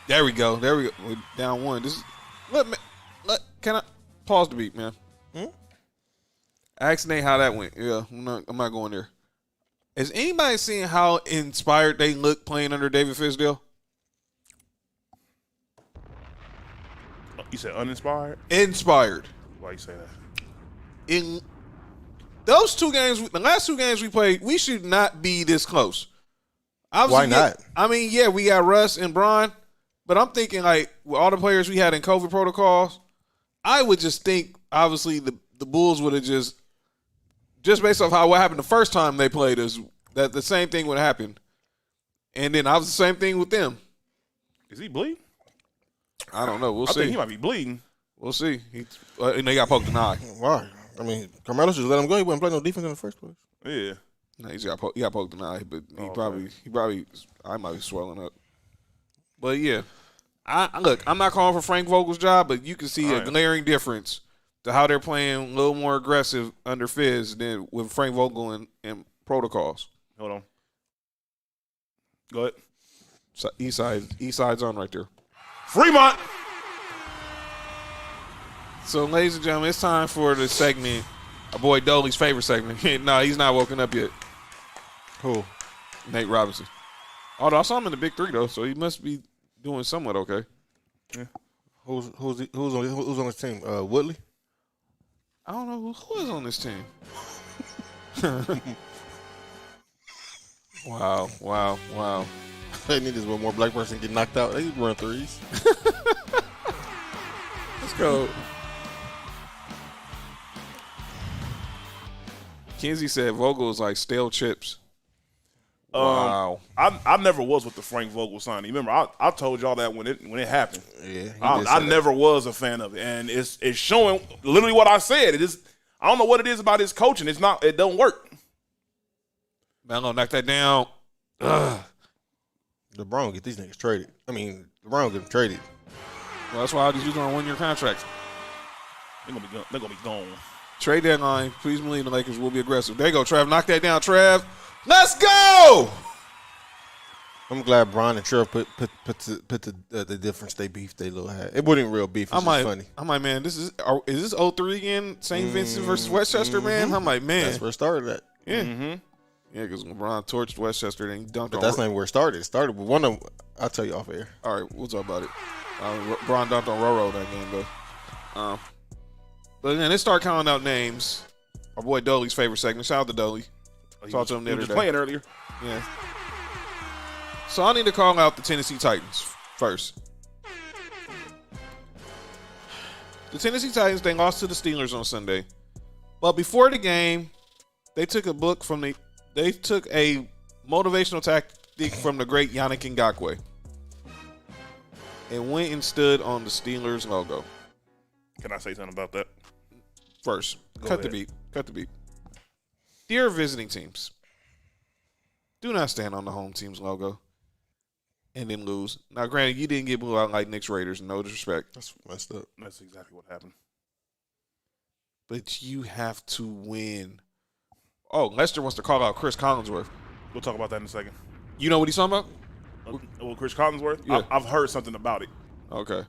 There we go. We're down 1. Can I pause the beat, man? Ask Nate how that went. Yeah, I'm not going there. Has anybody seen how inspired they look playing under David Fisdale? You said uninspired? Inspired. Why you say that? In those 2 games, the last 2 games we played, we should not be this close. Why not? We got Russ and Bron, but I'm thinking like with all the players we had in COVID protocols, I would just think obviously the Bulls would have just based off what happened the first time they played us, that the same thing would happen. And then I was the same thing with them. Is he bleeding? I don't know. We'll see. I think he might be bleeding. We'll see. And they got poked in the eye. Why? I mean, Carmelo just let him go. He wasn't playing no defense in the first place. Yeah. No, he got poked in the eye, but I might be swelling up. But yeah, I'm not calling for Frank Vogel's job, but you can see a glaring difference to how they're playing a little more aggressive under Fizz than with Frank Vogel and protocols. Hold on. Go ahead. So East side's on right there. Fremont. So, ladies and gentlemen, it's time for the segment, our boy Dolly's favorite segment. No, he's not woken up yet. Who? Nate Robinson. Although I saw him in the Big 3 though, so he must be doing somewhat okay. Yeah. Who's on his team? Woodley. I don't know who is on this team. Wow. They need this one more black person get knocked out. They run threes. Let's go. Kenzie said Vogel is like stale chips. Wow. I never was with the Frank Vogel signing. Remember, I told y'all that when it happened. Yeah, I never was a fan of it, and it's showing literally what I said. It is. I don't know what it is about his coaching. It don't work. Man, I'm gonna knock that down. Ugh. LeBron get these niggas traded. LeBron get them traded. Well, that's why I just use on 1-year contracts. They're gonna be gone. Trade deadline. Please believe the Lakers will be aggressive. There you go, Trav. Knock that down, Trav. Let's go. I'm glad Bron and Trevor put the difference they little had. It wasn't real beef. It's just funny. I'm like, man, is this 03 again? St. Vincent versus Westchester, man. I'm like, man, That's where it started at. yeah, yeah, because when Bron torched Westchester, then he dunked But on. that's not where it started. It started with one of them. I'll tell you off air. All right, we'll talk about it. Bron dunked on Roro that game though. But then they start counting out names. Our boy Dolly's favorite segment. Shout out to Dolly. Talked to him the other day. Playing earlier. Yeah. So I need to call out the Tennessee Titans first. The Tennessee Titans, they lost to the Steelers on Sunday. But before the game, they took a motivational tactic from the great Yannick Ngakoue and went and stood on the Steelers logo. Can I say something about that? First, Go cut ahead. the beat. Dear visiting teams, do not stand on the home team's logo and then lose. Now, granted, you didn't get blew out like Knicks Raiders, no disrespect. That's messed up. That's exactly what happened. But you have to win. Oh, Lester wants to call out Chris Collinsworth. We'll talk about that in a second. You know what he's talking about? Well, Chris Collinsworth? Yeah. I've heard something about it. Okay.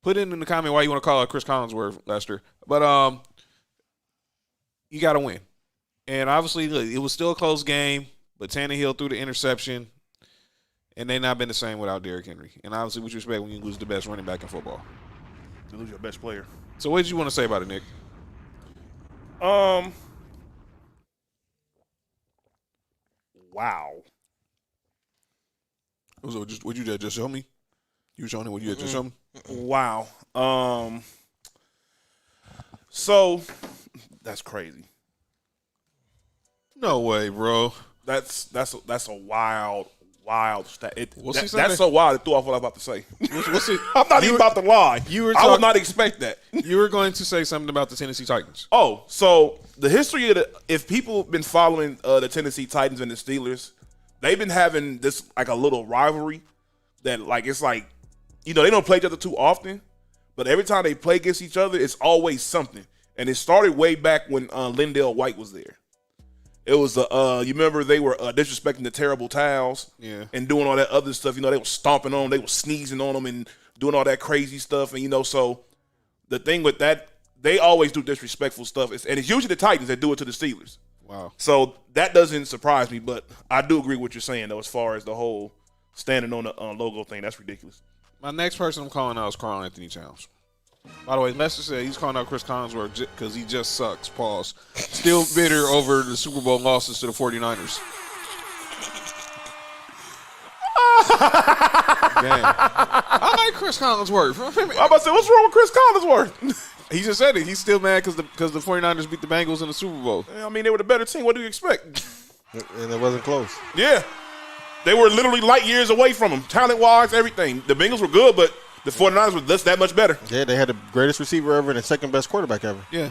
Put it in the comment why you want to call out Chris Collinsworth, Lester. But you got to win. And obviously, look, it was still a close game, but Tannehill threw the interception, and they've not been the same without Derrick Henry. And obviously, what you expect when you lose the best running back in football. You lose your best player. So what did you want to say about it, Nick? Wow. What you just show me? You showing him what you just showed me? Wow. So that's crazy. No way, bro. That's a wild stat. We'll see That's Sunday. so wild. It threw off what I was about to say. What's it? I'm not even about to lie. I would not expect that. You were going to say something about the Tennessee Titans. Oh, so the history of if people have been following the Tennessee Titans and the Steelers, they've been having this like a little rivalry that like it's like, you know, they don't play each other too often, but every time they play against each other, it's always something. And it started way back when Lindell White was there. It was you remember they were disrespecting the terrible towels, and doing all that other stuff. You know, they were stomping on them, they were sneezing on them, and doing all that crazy stuff. And you know, so the thing with that, they always do disrespectful stuff, and it's usually the Titans that do it to the Steelers. Wow. So that doesn't surprise me, but I do agree with what you're saying though, as far as the whole standing on the logo thing. That's ridiculous. My next person I'm calling out is Carl Anthony Towns. By the way, Lester said he's calling out Chris Collinsworth because he just sucks. Pause. Still bitter over the Super Bowl losses to the 49ers. Damn. I like Chris Collinsworth. I'm about to say, what's wrong with Chris Collinsworth? He just said it. He's still mad because the 49ers beat the Bengals in the Super Bowl. I mean, they were the better team. What do you expect? And it wasn't close. Yeah. They were literally light years away from them, talent-wise, everything. The Bengals were good, but the 49ers were just that much better. Yeah, they had the greatest receiver ever and the second best quarterback ever. Yeah.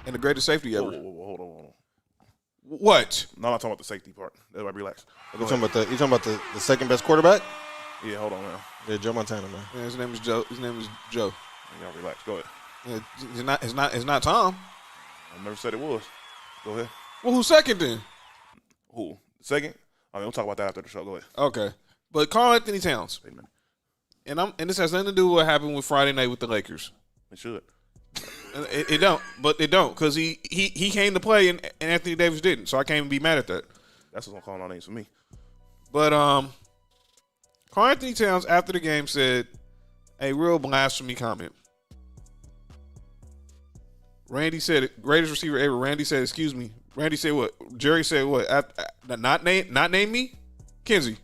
And the greatest safety ever. Whoa, hold on. What? No, I'm not talking about the safety part. Everybody relax. You talking about the second best quarterback? Yeah, hold on now. Yeah, Joe Montana, man. Yeah, his name is Joe. Y'all relax. Go ahead. Yeah, it's not Tom. I never said it was. Go ahead. Well, who's second then? Who? Second? I mean, we'll talk about that after the show. Go ahead. Okay. But Carl Anthony Towns. Wait a minute. And this has nothing to do with what happened with Friday night with the Lakers. It should. It don't, because he came to play and Anthony Davis didn't, so I can't even be mad at that. That's what's calling out names for me. But Carl Anthony Towns after the game said a real blasphemy comment. Randy said it. Greatest receiver ever. Randy said, "Excuse me." Randy said what? Jerry said what? Not name me. Kenzie.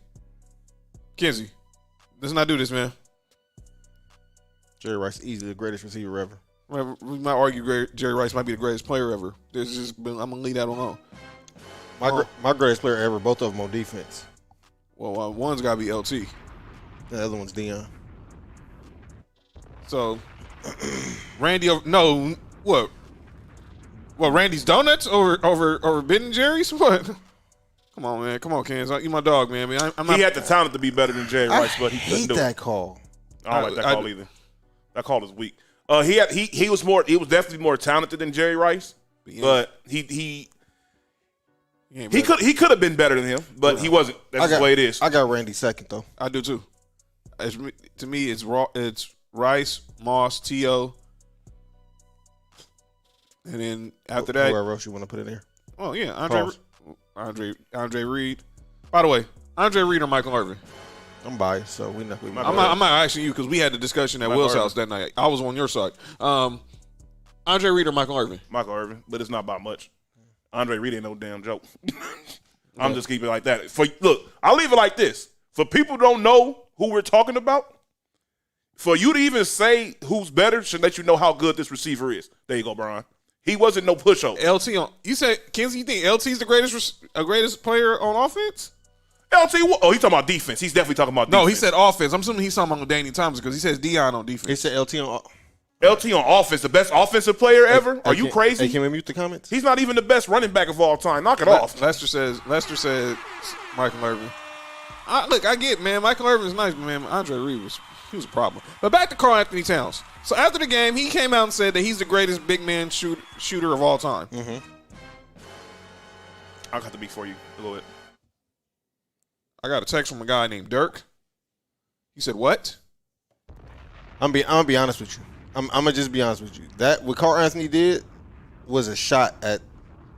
Let's not do this, man. Jerry Rice, easily the greatest receiver ever. We might argue Jerry Rice might be the greatest player ever. I'm gonna leave that alone. My greatest player ever, both of them on defense. Well, one's got to be LT. The other one's Deion. So, Randy, what? What, Randy's Donuts over Ben and Jerry's? What? Come on, man. Come on, Kansas. You my dog, man. I'm not. He had the talent to be better than Jerry Rice, but he couldn't do that it. call. I don't like that call either. That call is weak. He was definitely more talented than Jerry Rice, but he He could have been better than him, but he wasn't. That's the way it is. I got Randy second though. I do too. To me, it's Rice, Moss, T.O. And then after that, whoever else you want to put in there? oh yeah, Andre Reed. By the way, Andre Reed or Michael Irvin? I'm biased, so we know. I'm not asking you because we had the discussion at Will's house that night. I was on your side. Andre Reed or Michael Irvin? Michael Irvin, but it's not by much. Andre Reed ain't no damn joke. I'm just keeping it like that. Look, I'll leave it like this. For people who don't know who we're talking about, for you to even say who's better should let you know how good this receiver is. There you go, Brian. He wasn't no pushover. LT on. You said, Kenzie, you think LT's the greatest player on offense? LT, oh, he's talking about defense. He's definitely talking about defense. No, he said offense. I'm assuming he's talking about Danny Thompson because he says Dion on defense. He said LT on offense, the best offensive player ever? Are you crazy? Hey, can we mute the comments? He's not even the best running back of all time. Knock it off. Lester said Michael Irvin. Look, I get, man. Michael Irvin is nice, but, man, Andre Reed was a problem. But back to Karl Anthony Towns. So after the game, he came out and said that he's the greatest big man shooter of all time. Mm-hmm. I'll have to be for you. Go ahead. I got a text from a guy named Dirk. He said, what? I'm gonna be honest with you. I'm gonna just be honest with you. That what Karl Anthony did was a shot at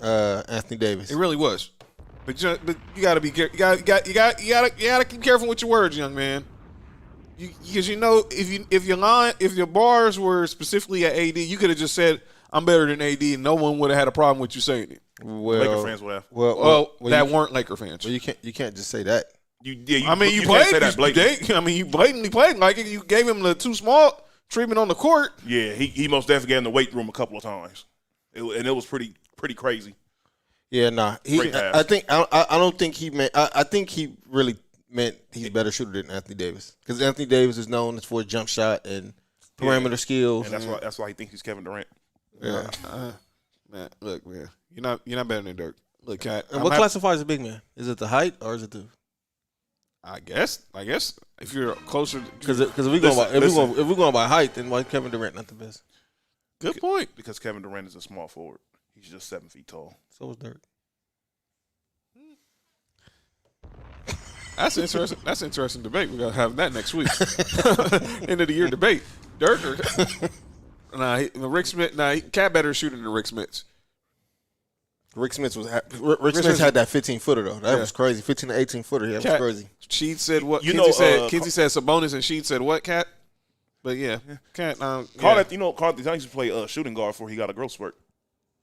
Anthony Davis. It really was. But you got to be careful. You got to keep careful with your words, young man. Because if your bars were specifically at AD, you could have just said I'm better than AD, and no one would have had a problem with you saying it. Well, Laker fans would have. Well, that weren't Laker fans. Well, you can't just say that. You played. Say that blatantly. You blatantly played like it. You gave him the too small treatment on the court. Yeah, he most definitely got in the weight room a couple of times, and it was pretty crazy. Yeah, nah. I don't think he meant. I think he really meant he's a better shooter than Anthony Davis because Anthony Davis is known for his jump shot and perimeter skills. And that's why he thinks he's Kevin Durant. Yeah, man. Look, man, you're not better than Dirk. Look, Cat. And what classifies a big man? Is it the height or is it the? I guess if you're closer, because if we're going by height, then why Kevin Durant not the best? Good point. Because Kevin Durant is a small forward. He's just 7 feet tall. So is Dirk. That's interesting. That's an interesting debate. We're gonna have that next week. End of the year debate. Dirk or Rick Smith. Cat better shooter than Rick Smith. Rick Smith had that 15-footer though. That was crazy. 15 to 18-footer. Yeah, that was crazy. Sheed said what? Kinsey said Sabonis, and Sheed said what? Cat. But yeah, Cat. Karl Anthony used to play shooting guard before he got a growth spurt.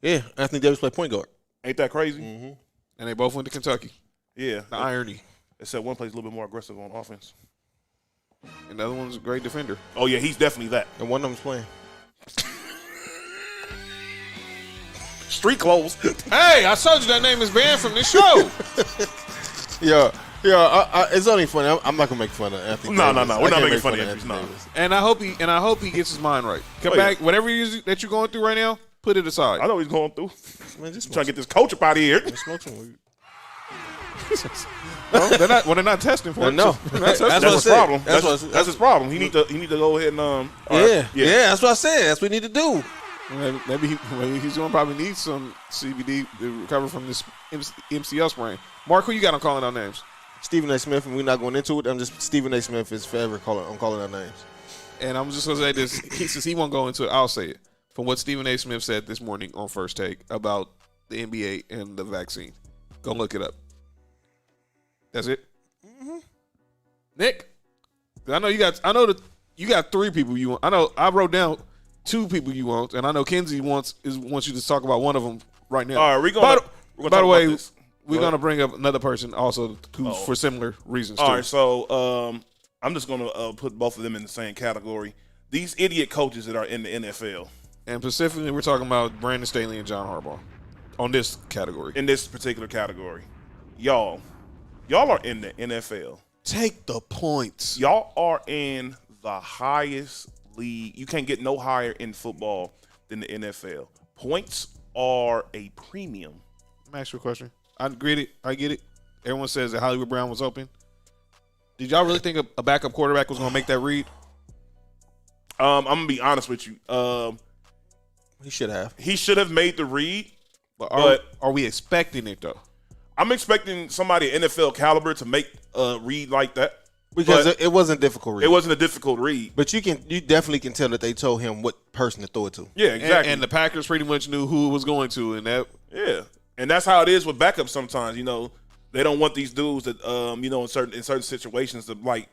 Yeah, Anthony Davis played point guard. Ain't that crazy? Mm-hmm. And they both went to Kentucky. Yeah, the irony. Except one plays a little bit more aggressive on offense. And the other one's a great defender. Oh yeah, he's definitely that. And one of them's playing. Street clothes. Hey, I told you that name is banned from this show. Yeah, it's only funny. I'm not gonna make fun of Anthony. No. Davis. We're not making fun of Anthony. No. And I hope he gets his mind right. Come back, whatever it is that you're going through right now, put it aside. I know what he's going through. Man, just trying to get this coach up out of here. Smoke some weed. No, they're not testing for it. No, that's his problem. That's his problem. He need to go ahead and yeah. That's what I said. That's what we need to do. Maybe he's going to probably need some CBD to recover from this MCL sprain. Mark, who you got on calling out names? Stephen A. Smith, and we're not going into it. I'm just Stephen A. Smith is forever calling out names. And I'm just going to say this. Since he won't go into it, I'll say it. From what Stephen A. Smith said this morning on First Take about the NBA and the vaccine. Go look it up. That's it. Mm-hmm. Nick, I know you got 3 people you want. I know I wrote down 2 people you want, and I know Kenzie wants you to talk about one of them right now. All right, by the way, we're gonna bring up another person also for similar reasons. All right, so I'm just gonna put both of them in the same category. These idiot coaches that are in the NFL, and specifically, we're talking about Brandon Staley and John Harbaugh on this category. In this particular category, y'all are in the NFL. Take the points. Y'all are in the highest league. You can't get no higher in football than the NFL. Points are a premium. Let me ask you a question. I get it. Everyone says that Hollywood Brown was open. Did y'all really think a backup quarterback was going to make that read? I'm going to be honest with you. He should have. He should have made the read. But are we expecting it, though? I'm expecting somebody NFL caliber to make a read like that. Because But it wasn't a difficult read. it wasn't a difficult read. But you definitely can tell that they told him what person to throw it to. Yeah, exactly. And the Packers pretty much knew who it was going to, and that Yeah, and that's how it is with backups. Sometimes they don't want these dudes that in certain situations to like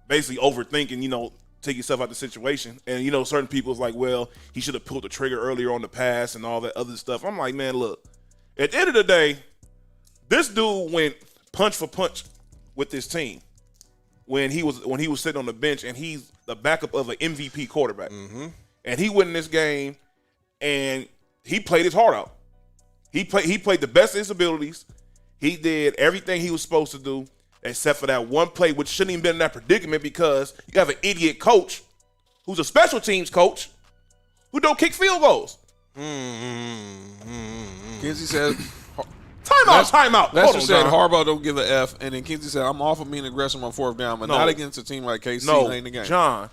basically overthink and take yourself out of the situation. And certain people's like, well, he should have pulled the trigger earlier on the pass and all that other stuff. I'm like, man, look, at the end of the day, this dude went punch for punch with this team when he was sitting on the bench, and he's the backup of an MVP quarterback. Mm-hmm. And he went in this game and he played his heart out. He played the best of his abilities. He did everything he was supposed to do, except for that one play, which shouldn't even been in that predicament because you have an idiot coach who's a special teams coach who don't kick field goals. Kinsey said, Time out. Lester Hold on, said John. Harbaugh don't give a F, and then Kinsey said, I'm all for being aggressive on fourth down, but not against a team like KC late in the game. John,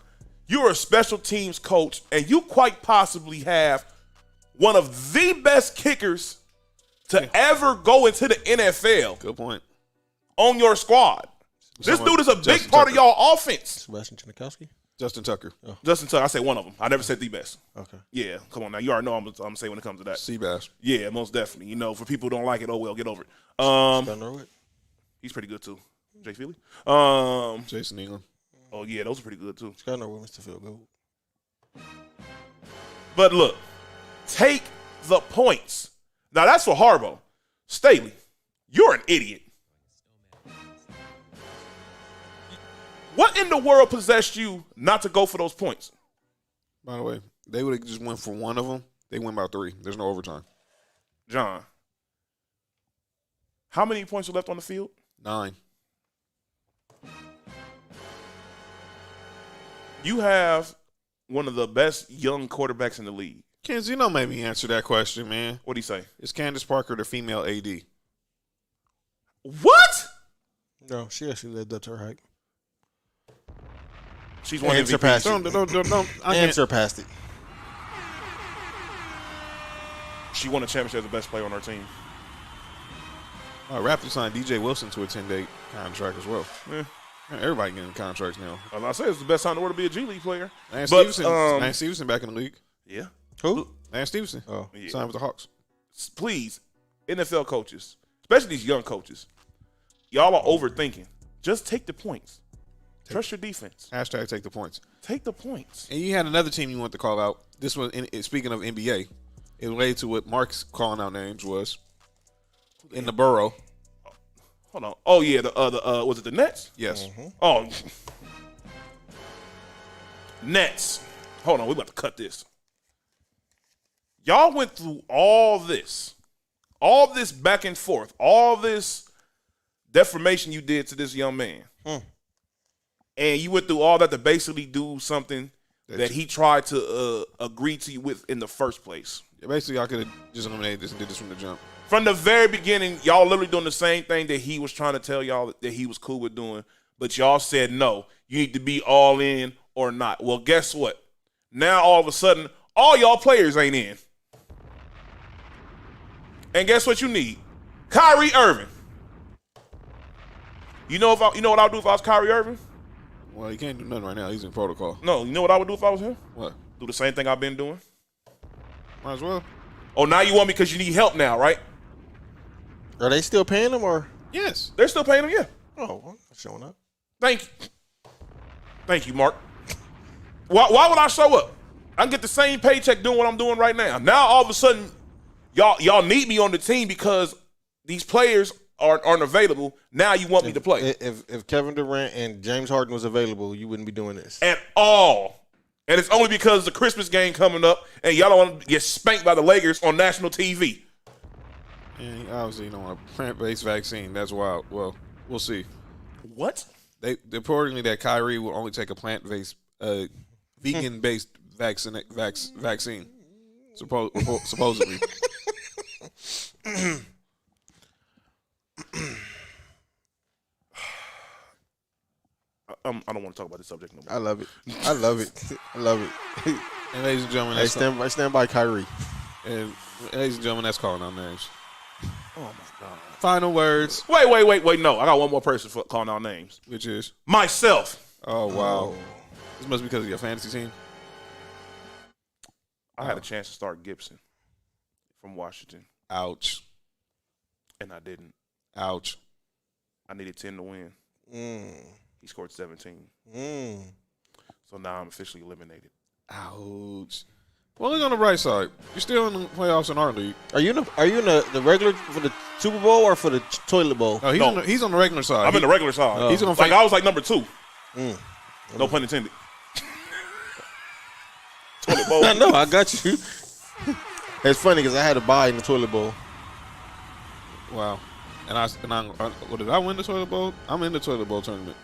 you're a special teams coach, and you quite possibly have one of the best kickers to ever go into the NFL Good point. on your squad. This dude is a big Justin part of Tucker. y'all offense. Sebastian Janikowski? Justin Tucker. Justin Tucker, I say one of them. I never said the best. Okay. Yeah, come on now. You already know I'm saying when it comes to that. Seabass. Yeah, most definitely. For people who don't like it, oh well, get over it. Scott Norwood? He's pretty good too. Jay Feely. Jason England. Oh yeah, those are pretty good too. Scott Norwood, Mr. Field Goal. But look, take the points. Now that's for Harbaugh. Staley, you're an idiot. What in the world possessed you not to go for those points? By the way, they would have just went for one of them. They win by 3. There's no overtime. John, how many points are left on the field? 9. You have one of the best young quarterbacks in the league. Kinsey, don't make me answer that question, man. What'd he say? Is Candace Parker the female AD? What? No, she actually lived up to her height. She's one And MVP. surpassed it. Don't. I And can't. surpassed it. She won a championship as the best player on her team. Raptors signed DJ Wilson to a 10-day contract as well. Yeah. Man, everybody getting contracts now. Like I said, it's the best time in the world to be a G League player. Lance But, Stevenson back in the league. Yeah. Who? Lance Stevenson Oh. Yeah. signed with the Hawks. Please, NFL coaches, especially these young coaches, y'all are overthinking. Just take the points. Trust your defense. Hashtag take the points. Take the points. And you had another team you want to call out. This was speaking of NBA. It related to what Mark's calling out names was in the borough. Hold on. Oh yeah, the was it the Nets? Yes. Oh, Nets. Hold on, we about to cut this. Y'all went through all this back and forth, all this defamation you did to this young man. And you went through all that to basically do something that he tried to agree to you with in the first place. Basically, y'all could have just eliminated this and did this from the jump. From the very beginning, y'all literally doing the same thing that he was trying to tell y'all that he was cool with doing, but y'all said no. You need to be all in or not. Well, guess what? Now all of a sudden, all y'all players ain't in. And guess what you need? Kyrie Irving. You know what I would do if I was Kyrie Irving? Well, he can't do nothing right now. He's in protocol. No, you know what I would do if I was him? What? Do the same thing I've been doing. Might as well. Oh, now you want me because you need help now, right? Are they still paying him or? Yes. They're still paying him, yeah. Oh, well, showing up. Thank you, Mark. Why would I show up? I can get the same paycheck doing what I'm doing right now. Now all of a sudden, y'all need me on the team because these players aren't available. Now you want me to play If Kevin Durant and James Harden was available, you wouldn't be doing this. at all. And it's only because the Christmas game coming up and y'all don't want to get spanked by the Lakers on national TV. And he obviously don't want a plant-based vaccine. That's wild. Well, we'll see. What? They reportedly that Kyrie will only take a plant-based, vegan-based vaccine. Supposedly. I don't want to talk about this subject no more. I love it. I love it. I love it. And ladies and gentlemen, Hey, stand by Kyrie. and ladies and gentlemen, that's calling our names. Oh my God. Final words, Wait. No, I got one more person for calling out names. which is Myself. oh wow, this must be because of your fantasy team. I had a chance to start Gibson from Washington, Ouch, and I didn't. ouch. I needed 10 to win. He scored 17. So now I'm officially eliminated. Ouch. Well, look on the right side. You're still in the playoffs in our league. Are you in the regular for the Super Bowl or for the toilet bowl? No, he's on the regular side. I'm in the regular side. He's gonna like fight. I was like number 2. No pun intended. Toilet bowl. I know, I got you. It's funny because I had a bye in the toilet bowl. Wow. And what did I win the toilet bowl? I'm in the toilet bowl tournament.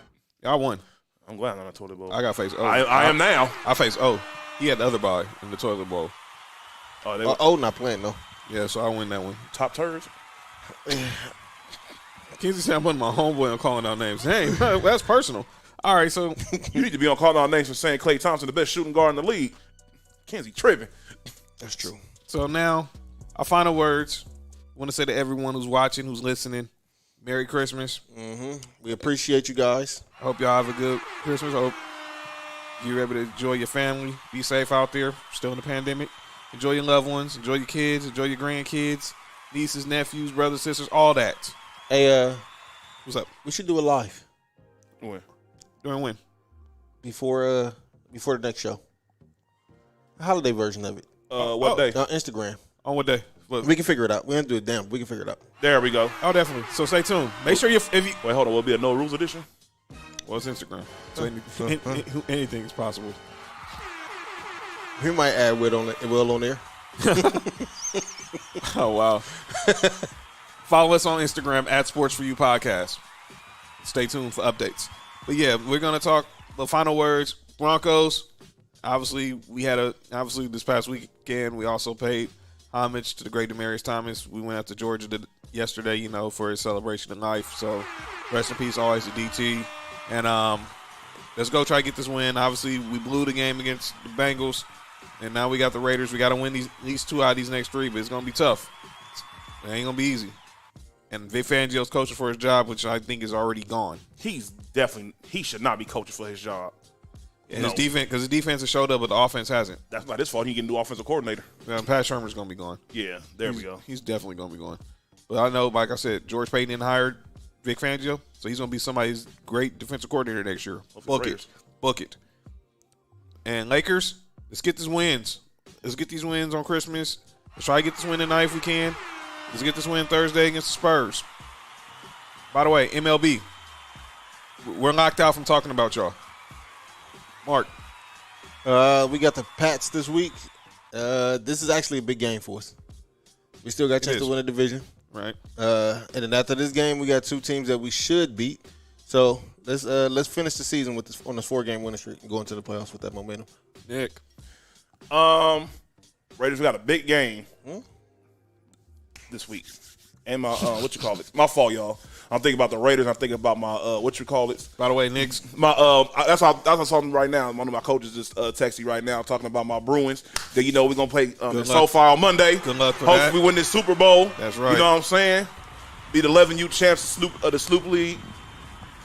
I won. I'm glad I'm in the toilet bowl. I got face O. I am now. I face O. He had the other bye in the toilet bowl. Oh, they were Not playing though. Yeah, so I win that one. top turds. Kenzie said I'm putting my homeboy and calling out names. Hey, that's personal. All right, so You need to be on calling out names for saying Klay Thompson the best shooting guard in the league. Kenzie tripping. That's true. so now our final words. I want to say to everyone who's watching, who's listening, Merry Christmas. We appreciate you guys. I hope y'all have a good Christmas. I hope you're able to enjoy your family. Be safe out there, still in the pandemic. Enjoy your loved ones. Enjoy your kids. Enjoy your grandkids, nieces, nephews, brothers, sisters, all that. Hey, What's up? we should do a live When? Doing when? before the next show. A holiday version of it. What day? On Instagram. On what day? Look. We can figure it out. We don't do it damn. We can figure it out. There we go. Oh, definitely. So stay tuned. Make sure if you. Wait, hold on. Will it be a no rules edition? Well, it's Instagram, so anything is possible. We might add Will on there. Oh wow! Follow us on Instagram at Sports For You Podcast. Stay tuned for updates. But yeah, we're gonna talk the final words. Broncos. Obviously, obviously this past weekend we also paid homage to the great Demaryius Thomas. We went out to Georgia yesterday, for his celebration of life. So rest in peace, always to DT. And let's go try to get this win. Obviously, we blew the game against the Bengals, and now we got the Raiders. We got to win at least 2 out of these next 3, but it's going to be tough. It ain't going to be easy. And Vic Fangio's coaching for his job, which I think is already gone. He should not be coaching for his job. And his defense, because his defense has showed up, but the offense hasn't. That's not his fault. He can do offensive coordinator. Pat Shermer's going to be gone. Yeah, there we go. He's definitely going to be gone. But I know, like I said, George Paton hired Vic Fangio, so he's going to be somebody's great defensive coordinator next year. Book it. And Lakers, let's get these wins. Let's get these wins on Christmas. Let's try to get this win tonight if we can. Let's get this win Thursday against the Spurs. By the way, MLB, we're locked out from talking about y'all. Mark. We got the Pats this week. This is actually a big game for us. We still got a chance to win a division. Right. And then after this game, we got 2 teams that we should beat. So let's finish the season with this on this 4-game winning streak and go into the playoffs with that momentum. Nick. Raiders got a big game this week. And my my fault, y'all. I'm thinking about the Raiders. I'm thinking about my By the way, Nick's. my that's something right now. One of my coaches just text me right now talking about my Bruins. That we're gonna play in SoFi on Monday. Good luck for Hopefully that. we win this Super Bowl. That's right. You know what I'm saying? Be the 11U champs of the Sloop League.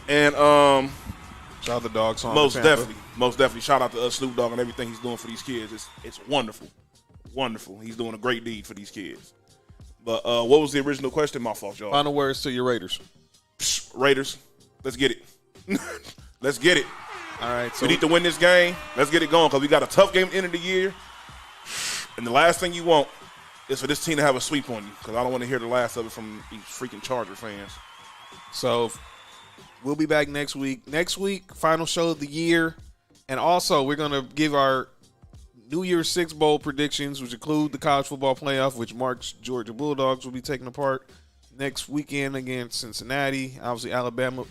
And Shout out the dog song. most definitely shout out to Snoop Dogg and everything he's doing for these kids. It's wonderful. He's doing a great deed for these kids. But what was the original question? My fault, y'all. Final words to your Raiders. Raiders, let's get it. Let's get it. All right. So We need to win this game. Let's get it going because we got a tough game at the end of the year. And the last thing you want is for this team to have a sweep on you because I don't want to hear the last of it from these freaking Charger fans. So we'll be back next week. Next week, final show of the year. And also, we're going to give our New Year's Six Bowl predictions, which include the college football playoff, which Mark's Georgia Bulldogs will be taking apart next weekend against Cincinnati. Obviously, Alabama.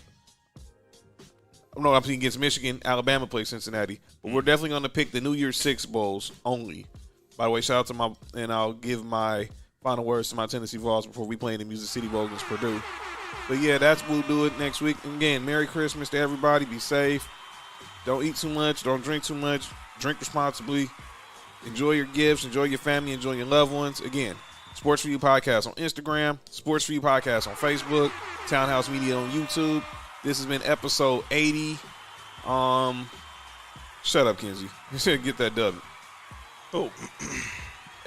No, I'm against Michigan. Alabama plays Cincinnati. But we're definitely going to pick the New Year's Six Bowls only. By the way, shout out to and I'll give my final words to my Tennessee Vols before we play in the Music City Bowl against Purdue. But yeah, we'll do it next week. And again, Merry Christmas to everybody. Be safe. Don't eat too much. Don't drink too much. Drink responsibly. Enjoy your gifts. Enjoy your family. Enjoy your loved ones. Again, Sports For You Podcast on Instagram, Sports For You Podcast on Facebook, Townhouse Media on YouTube. This has been episode 80. Shut up, Kenzie. You should get that dub. Oh,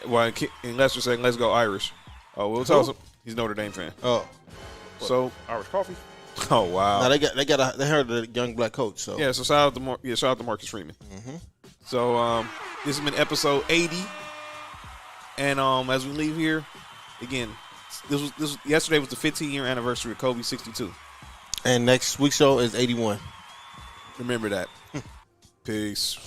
Why? And Lester saying, "Let's go Irish." Oh, we'll tell him he's a Notre Dame fan. Oh, So, Irish coffee. oh wow. now they heard the young black coach. So Yeah, so shout out to Marcus Freeman. So this has been episode 80, and as we leave here, again, this yesterday was the 15-year anniversary of Kobe 62. and next week's show is 81. Remember that. Peace.